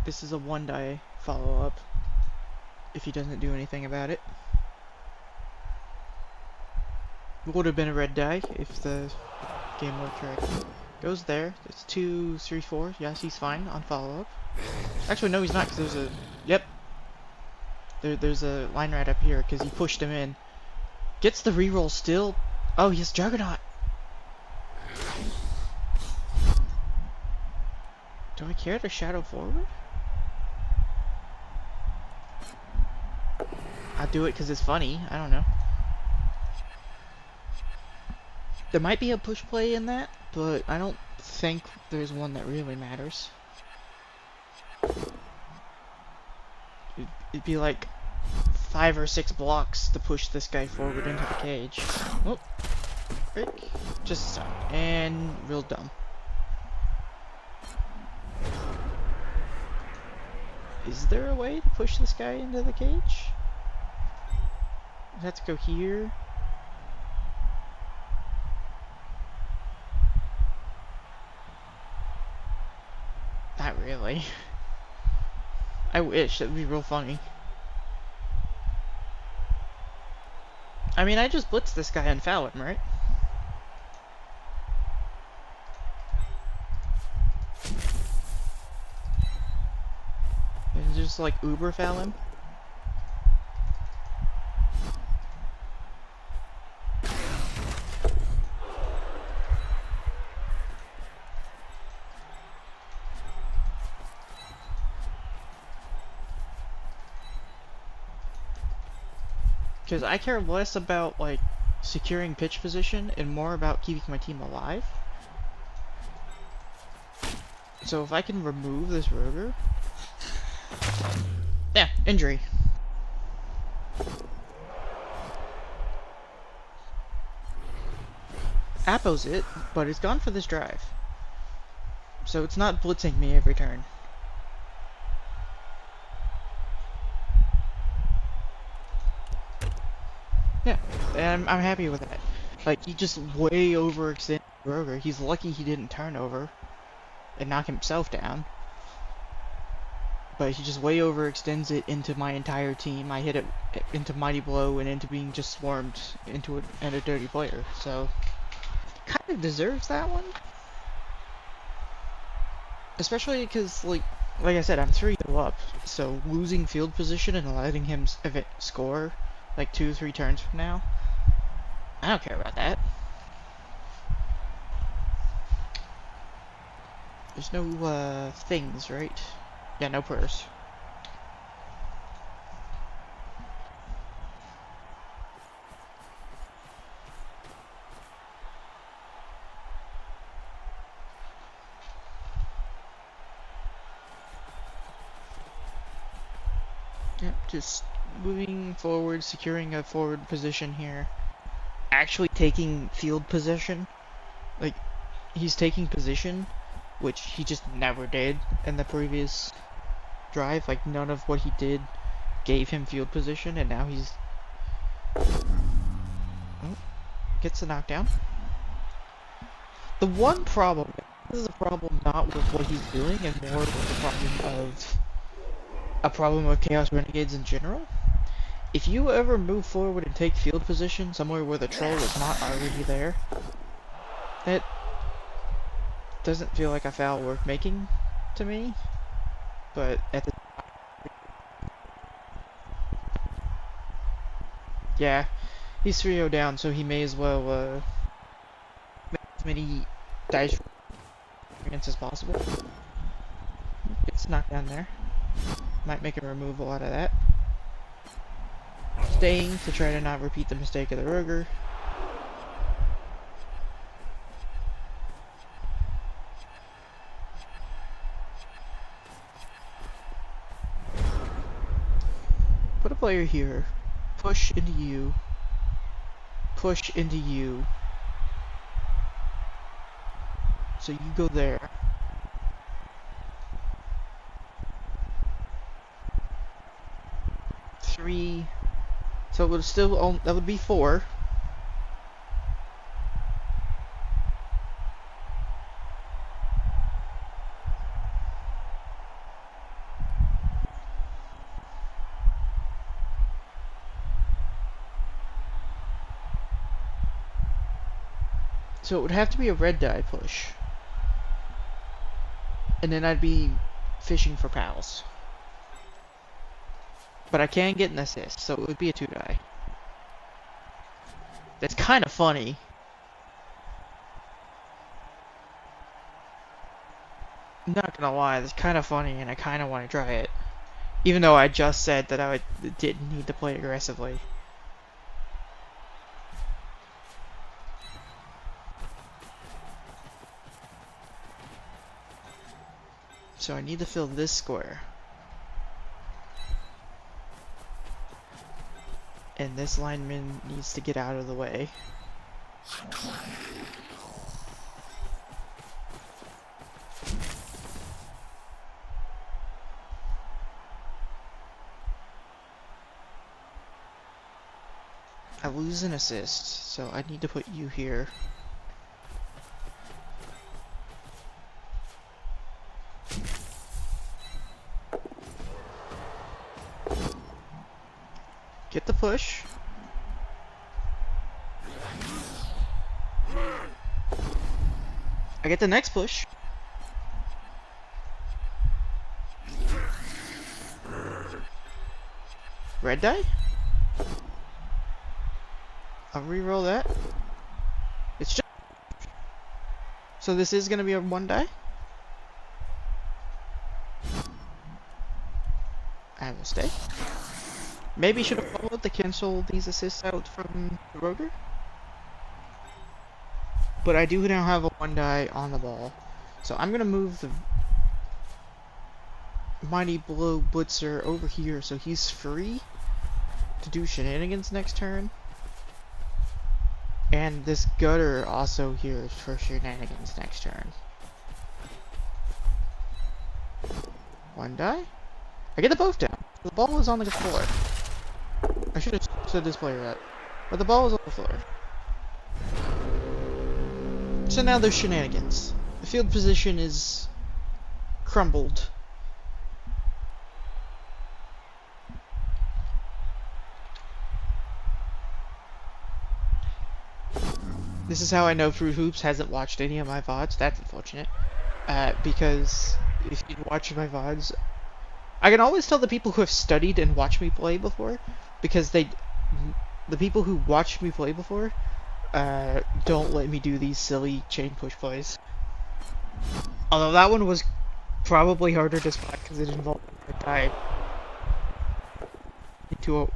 This is a 1-die follow-up, if he doesn't do anything about it. It would have been a red die if the game worked correctly. Goes there. It's 2, 3, 4. Yes, he's fine on follow-up. Actually, no, he's not, because there's a... Yep. There's a line right up here, because he pushed him in. Gets the reroll still. Oh, he has Juggernaut. Do I care to shadow forward? I'll do it because it's funny. I don't know. There might be a push play in that, but I don't think there's one that really matters. It'd be like 5 or 6 blocks to push this guy forward into the cage. Oh, break. Just a sec. And real dumb. Is there a way to push this guy into the cage? I have to go here. Not really. I wish, that'd be real funny. I mean, I just blitz this guy and foul him, right? just like uber foul him. Because I care less about, like, securing pitch position and more about keeping my team alive. So if I can remove this rotor... Yeah, injury. Appo's it, but it's gone for this drive. So it's not blitzing me every turn. Yeah, and I'm happy with that. Like, he just way overextended Roger. He's lucky he didn't turn over and knock himself down. But he just way overextends it into my entire team. I hit it into Mighty Blow and into being just swarmed into it and a dirty player. So, kind of deserves that one. Especially because, like I said, I'm 3-0 up. So, losing field position and letting him score like 2-3 turns from now, I don't care about that. There's no, things, right? Yeah, no prayers. Yep, just moving forward, securing a forward position here. Actually taking field position. Like, he's taking position, which he just never did in the previous drive. Like, none of what he did gave him field position, and now he's... Oh, gets the knockdown. The one problem, this is a problem not with what he's doing, and more with a problem of Chaos Renegades in general. If you ever move forward and take field position somewhere where the troll is not already there, it doesn't feel like a foul worth making to me, but at the... Yeah, he's 3-0 down, so he may as well, make as many dice against as possible. Gets knocked down there. Might make a removal out of that. Staying to try to not repeat the mistake of the Roger. Put a player here. Push into you. Push into you. So you go there. Three. So it would still, that would be 4. So it would have to be a red die push. And then I'd be fishing for pals. But I can get an assist, so it would be a 2 die. That's kind of funny. I'm not gonna lie, that's kind of funny, and I kind of want to try it. Even though I just said that I didn't need to play aggressively. So I need to fill this square. And this lineman needs to get out of the way. I lose an assist, so I need to put you here. Get the push. I get the next push. Red die? I'll re-roll that. It's just... So this is gonna be a 1 die? I have a stay. Maybe should have followed to cancel these assists out from the rotor. But I do now have a 1 die on the ball. So I'm gonna move the Mighty Blow Blitzer over here so he's free to do shenanigans next turn. And this gutter also here for shenanigans next turn. 1 die? I get the both down. The ball was on the floor. I should have said this player that. But the ball was on the floor. So now there's shenanigans. The field position is crumbled. This is how I know Fruit Hoops hasn't watched any of my VODs. That's unfortunate. Because if you'd watched my VODs, I can always tell the people who have studied and watched me play before, because the people who watched me play before don't let me do these silly chain push plays. Although that one was probably harder to spot because it involved a die.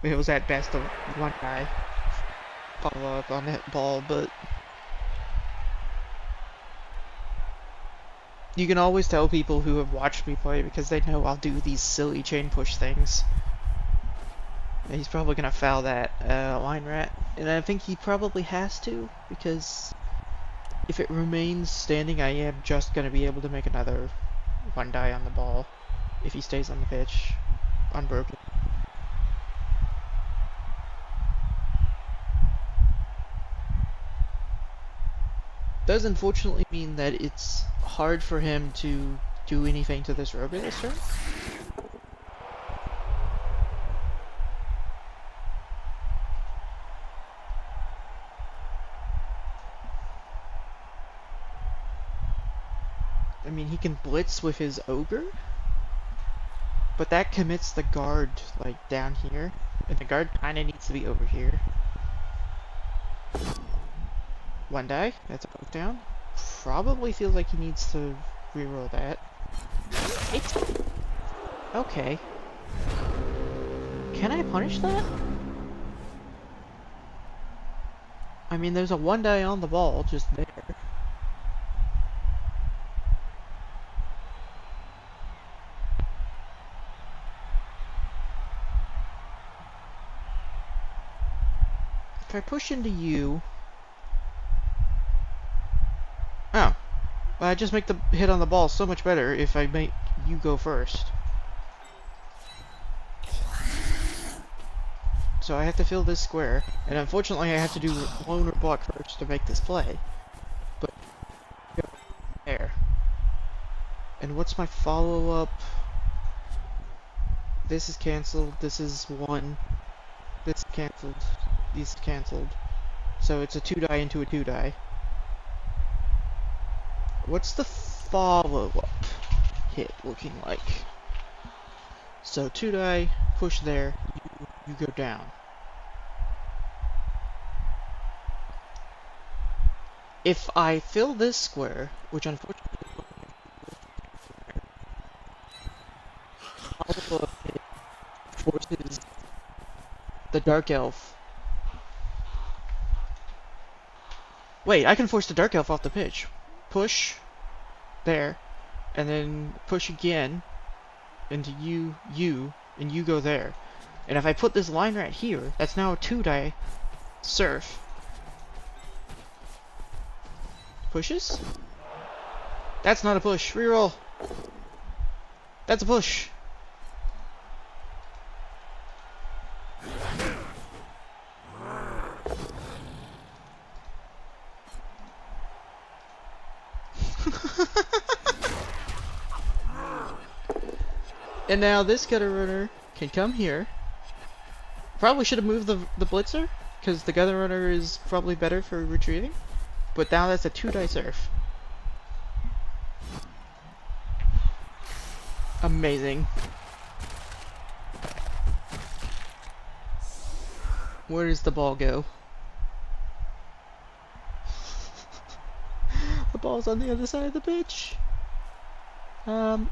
It was at best a 1 die follow up on that ball, but you can always tell people who have watched me play because they know I'll do these silly chain push things. And he's probably gonna foul that line rat, and I think he probably has to, because if it remains standing, I am just gonna be able to make another 1 die on the ball if he stays on the pitch unbroken. Does unfortunately mean that it's hard for him to do anything to this rover this turn. I mean, he can blitz with his ogre, but that commits the guard like down here, and the guard kinda needs to be over here. 1 die, that's a poke down. Probably feels like he needs to reroll that. It's okay. Can I punish that? I mean, there's a 1 die on the ball just there. If I push into you... Oh. Well, I just make the hit on the ball so much better if I make you go first. So I have to fill this square, and unfortunately I have to do loner block first to make this play. But... there. And what's my follow-up? This is cancelled, this is 1. This is cancelled. These cancelled. So it's a 2 die into a 2 die. What's the follow-up hit looking like? So 2 die, push there, you go down. If I fill this square, which unfortunately follow-up hit forces the Dark Elf. Wait, I can force the Dark Elf off the pitch. Push there, and then push again into you, and you go there. And if I put this line right here, that's now a 2 die surf. Pushes? That's not a push. Reroll. That's a push. And now this gutter runner can come here. Probably should have moved the blitzer, because the gutter runner is probably better for retrieving. But now that's a 2 die surf. Amazing. Where does the ball go? The ball's on the other side of the pitch. I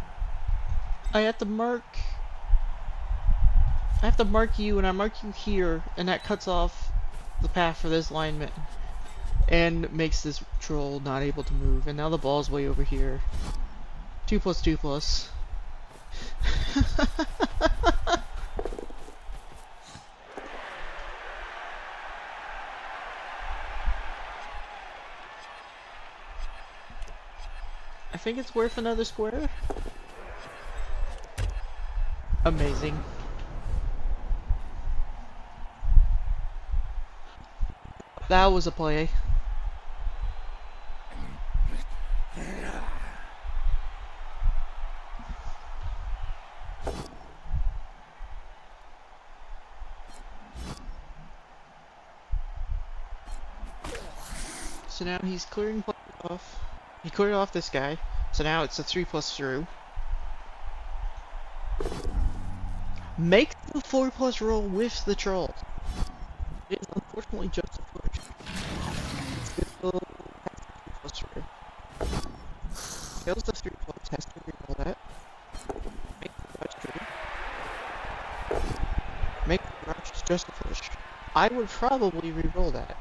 have to mark. I have to mark you, and I mark you here, and that cuts off the path for this lineman, and makes this troll not able to move. And now the ball's way over here. 2 plus 2 plus. I think it's worth another square. Amazing. That was a play. So now he's clearing play off. He cleared off this guy. So now it's a 3 plus through. Make the 4 plus roll with the troll. It is unfortunately just a push. Still has 3 plus through. Fails the 3 plus, has to reroll that. Make the dodge true. Make the rush just a push. I would probably reroll that.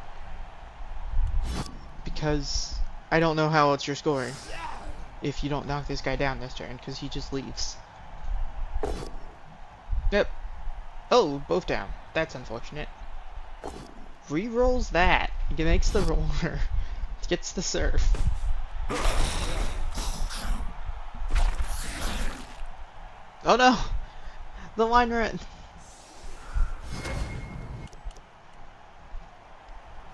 Because I don't know how else you're scoring if you don't knock this guy down this turn, because he just leaves. Yep. Oh, both down. That's unfortunate. Rerolls that. He makes the roller. Gets the surf. Oh no! The line ran.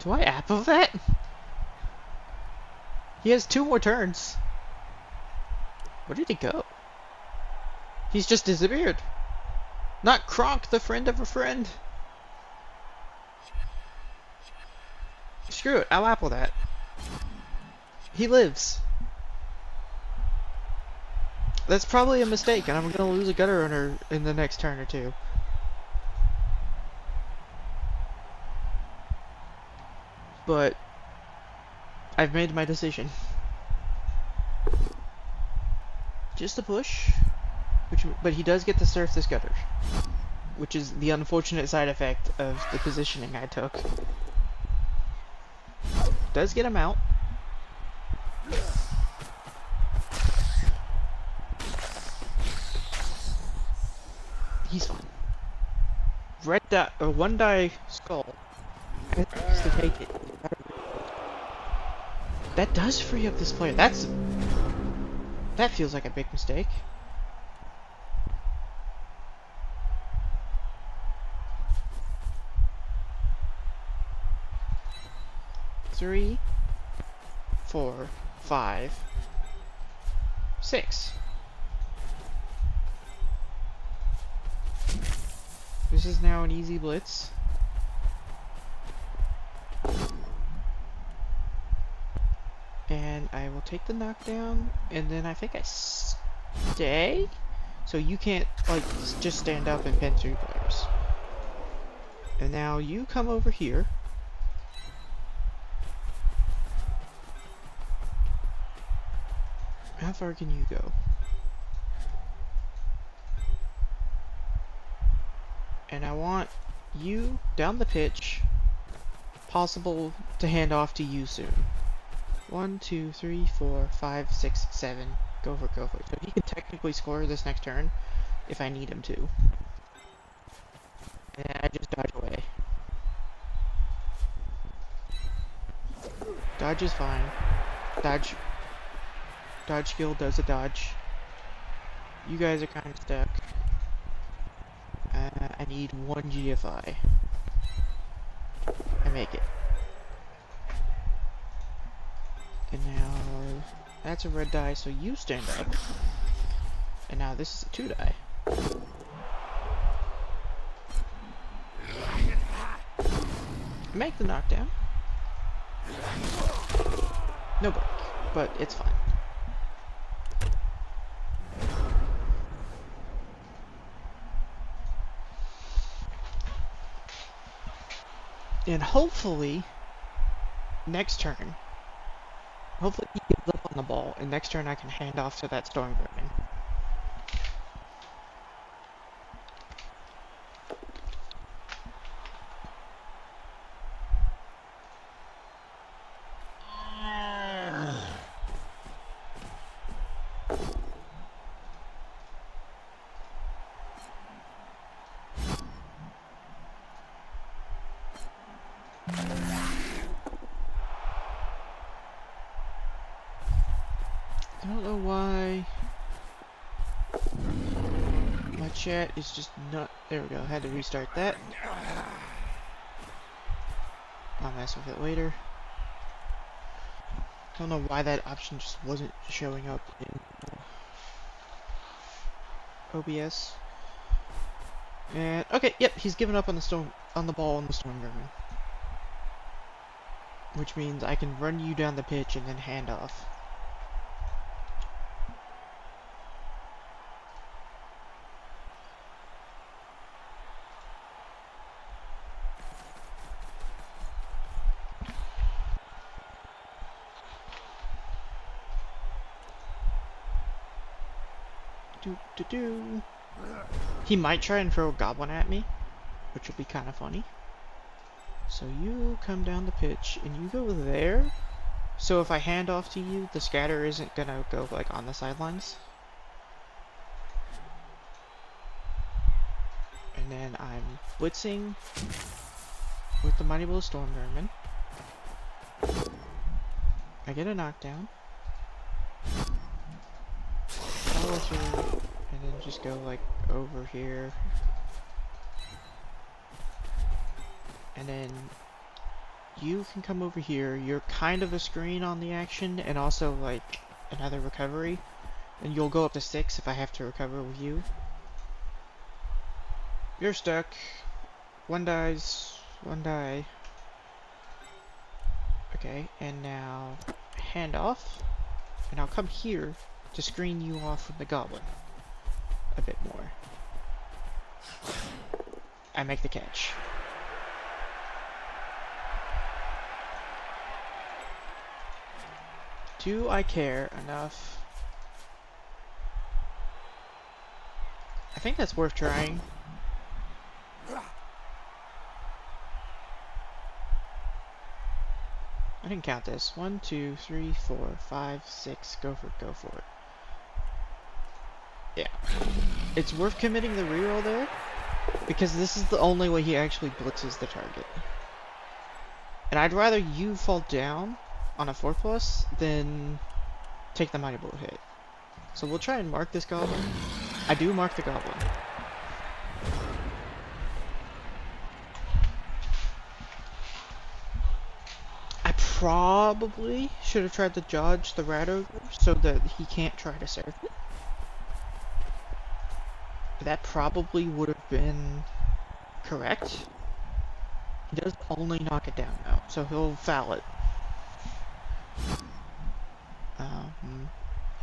Do I apple that? He has 2 more turns. Where did he go? He's just disappeared. Not Kronk, the friend of a friend. Screw it, I'll apple that. He lives. That's probably a mistake, and I'm gonna lose a gutter runner in the next turn or two. But I've made my decision. Just a push, but he does get to surf this gutter, which is the unfortunate side effect of the positioning I took. Does get him out. He's fine. Red die, or 1 die skull. Has to take it. That does free up this player. That feels like a big mistake. Three, 4, 5, 6. This is now an easy blitz. And I will take the knockdown, and then I think I stay? So you can't, like, just stand up and pin 3 players. And now you come over here. How far can you go? And I want you down the pitch. Possible to hand off to you soon. 1, 2, 3, 4, 5, 6, 7. Go for it, go for it. So he can technically score this next turn if I need him to. And I just dodge away. Dodge is fine. Dodge skill does a dodge. You guys are kind of stuck. I need 1 GFI. I make it. And now that's a red die, so you stand up. And now this is a 2 die. Make the knockdown. No break, but it's fine. And hopefully, next turn, hopefully he gives up on the ball, and next turn I can hand off to that Storm Vermin. I don't know why my chat is just not. There we go. I had to restart that. I'll mess with it later. I don't know why that option just wasn't showing up in OBS. And okay, yep, he's given up on the ball on the Storm Vermin, which means I can run you down the pitch and then hand off. Do. He might try and throw a goblin at me, which would be kind of funny. So you come down the pitch and you go there. So if I hand off to you, the scatter isn't gonna go like on the sidelines. And then I'm blitzing with the Mighty Blow Storm Vermin. I get a knockdown. Follow through, and then just go like over here. And then you can come over here. You're kind of a screen on the action, and also like another recovery. And you'll go up to 6 if I have to recover with you. You're stuck. One dies. One die. Okay, and now hand off. And I'll come here to screen you off from the goblin a bit more. I make the catch. Do I care enough? I think that's worth trying. I didn't count this. 1, 2, 3, 4, 5, 6. Go for it, go for it. Yeah. It's worth committing the reroll there, because this is the only way he actually blitzes the target. And I'd rather you fall down on a 4+ than take the Mighty Blow hit. So we'll try and mark this goblin. I do mark the goblin. I probably should have tried to dodge the rat ogre so that he can't try to serve it. That probably would have been correct. He does only knock it down though, so he'll foul it.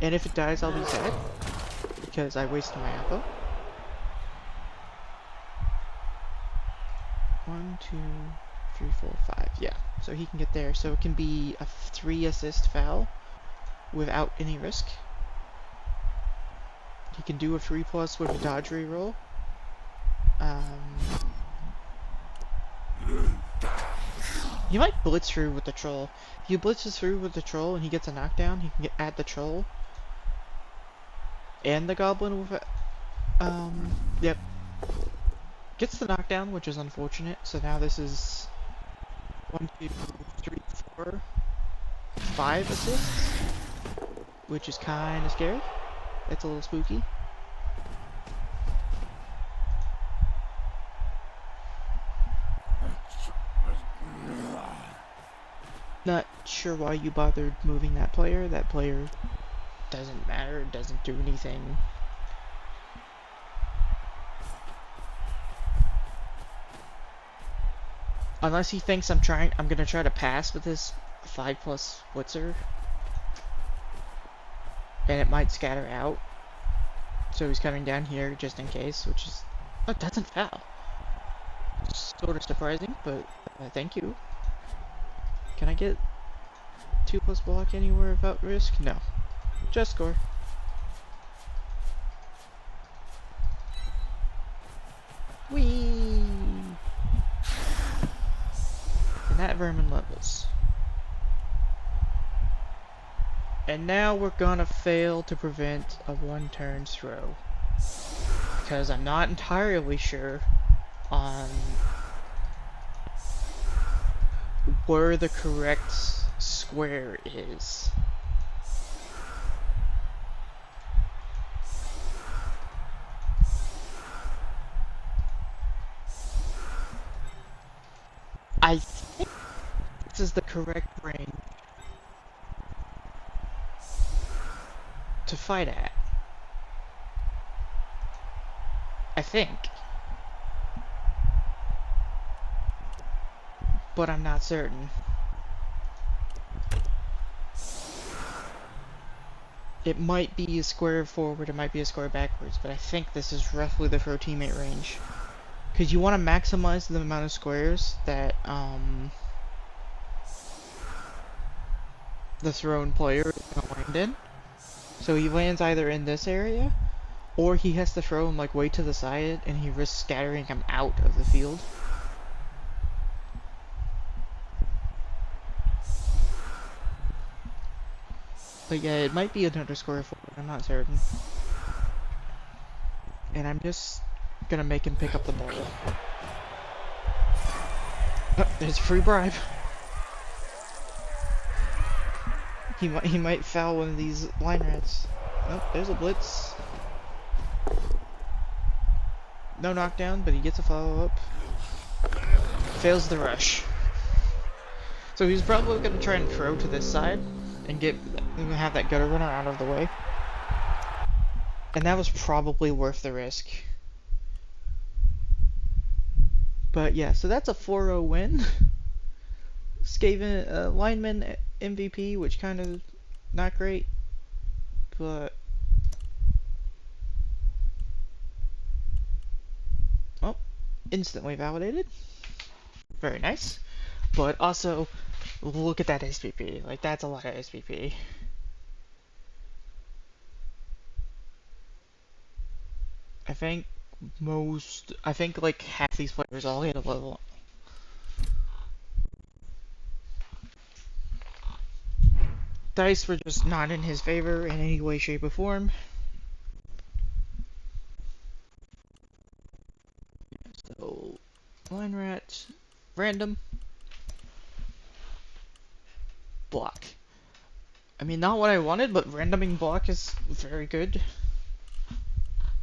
And if it dies, I'll be sad, because I wasted my ammo. 1, 2, 3, 4, 5. Yeah, so he can get there. So it can be a 3 assist foul without any risk. He can do a 3+ with a dodge reroll. He might blitz through with the troll. If he blitzes through with the troll and he gets a knockdown, he can add the troll and the goblin with yep. Gets the knockdown, which is unfortunate. So now this is 1, 2, 3, 4, 5 assists, which is kind of scary. That's a little spooky. Not sure why you bothered moving that player. That player doesn't matter, doesn't do anything. Unless he thinks I'm gonna try to pass with this 5+ blitzer. And it might scatter out. So he's coming down here just in case, which is... Oh, it doesn't foul. Sort of surprising, but thank you. Can I get 2+ block anywhere without risk? No. Just score. Whee! And that vermin levels. And now we're gonna fail to prevent a one-turn throw. Because I'm not entirely sure on where the correct square is. I think this is the correct range to fight at. I think. But I'm not certain. It might be a square forward, it might be a square backwards, but I think this is roughly the throw teammate range. Because you want to maximize the amount of squares that the thrown player is going to land in. So he lands either in this area, or he has to throw him like way to the side, and he risks scattering him out of the field. But yeah, it might be another square forward, I'm not certain. And I'm just gonna make him pick up the ball. Oh, there's a free bribe. He might foul one of these line rats. Oh, there's a blitz. No knockdown, but he gets a follow-up. Fails the rush. So he's probably gonna try and throw to this side and have that gutter runner out of the way. And that was probably worth the risk. But yeah, so that's a 4-0 win. Skaven lineman MVP, which kind of not great, but oh, instantly validated. Very nice. But also, look at that SPP. Like, that's a lot of SPP. I think like half these players all hit a level. Dice were just not in his favor in any way, shape, or form. So, line rat, random, block. I mean, not what I wanted, but randoming block is very good.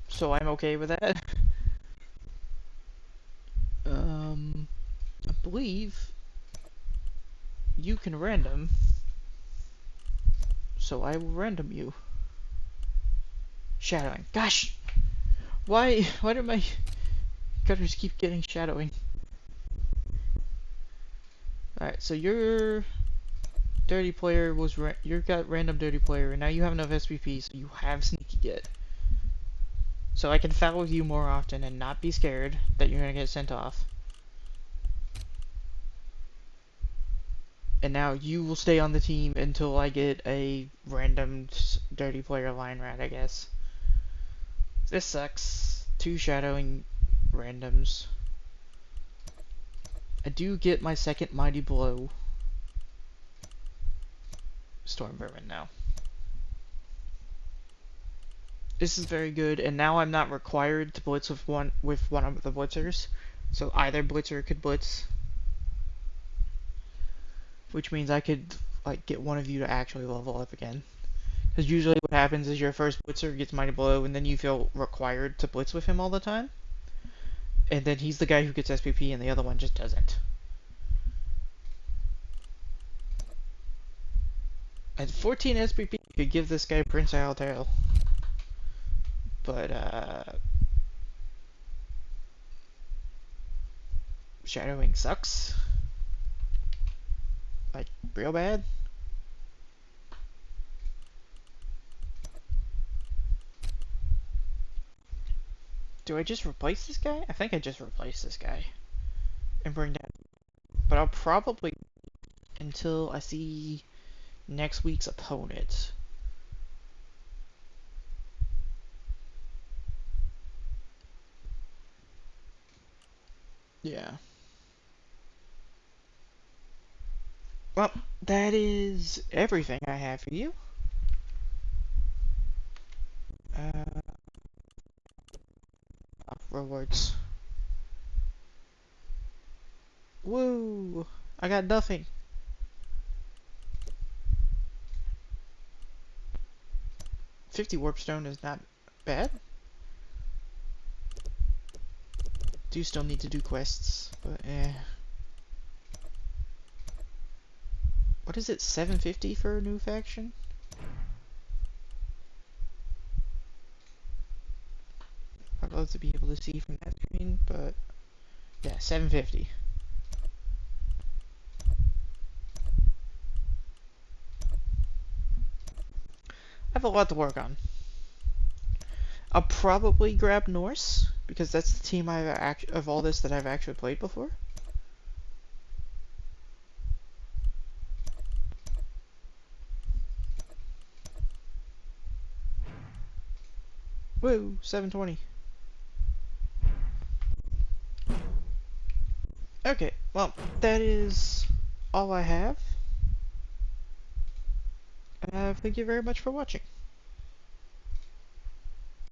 So I'm okay with that. I believe you can random, so I will random you. Shadowing. Gosh! Why do my gutters keep getting shadowing? Alright, so your dirty player was you got random dirty player, and now you have enough SPP, so you have sneaky get. So I can foul you more often and not be scared that you're gonna get sent off. And now you will stay on the team until I get a random dirty player line rat, I guess. This sucks. 2 shadowing randoms. I do get my second mighty blow. Storm vermin now. This is very good, and now I'm not required to blitz with one of the blitzers. So either blitzer could blitz, which means I could like get one of you to actually level up again. Because usually what happens is your first blitzer gets mighty blow, and then you feel required to blitz with him all the time. And then he's the guy who gets SPP, and the other one just doesn't. At 14 SPP, you could give this guy Prince Altail. But, shadowing sucks. Like, real bad. Do I just replace this guy? I think I just replaced this guy. and bring that. But I'll probably until I see next week's opponent. Yeah. Well, that is everything I have for you. Uh, rewards. Woo! I got nothing. 50 warpstone is not bad. Do still need to do quests, but eh. What is it? 750 for a new faction? I'd love to be able to see from that screen, but yeah, 750. I have a lot to work on. I'll probably grab Norse because that's the team of all this that I've actually played before. Woo, 720. Okay, well, that is all I have. Thank you very much for watching.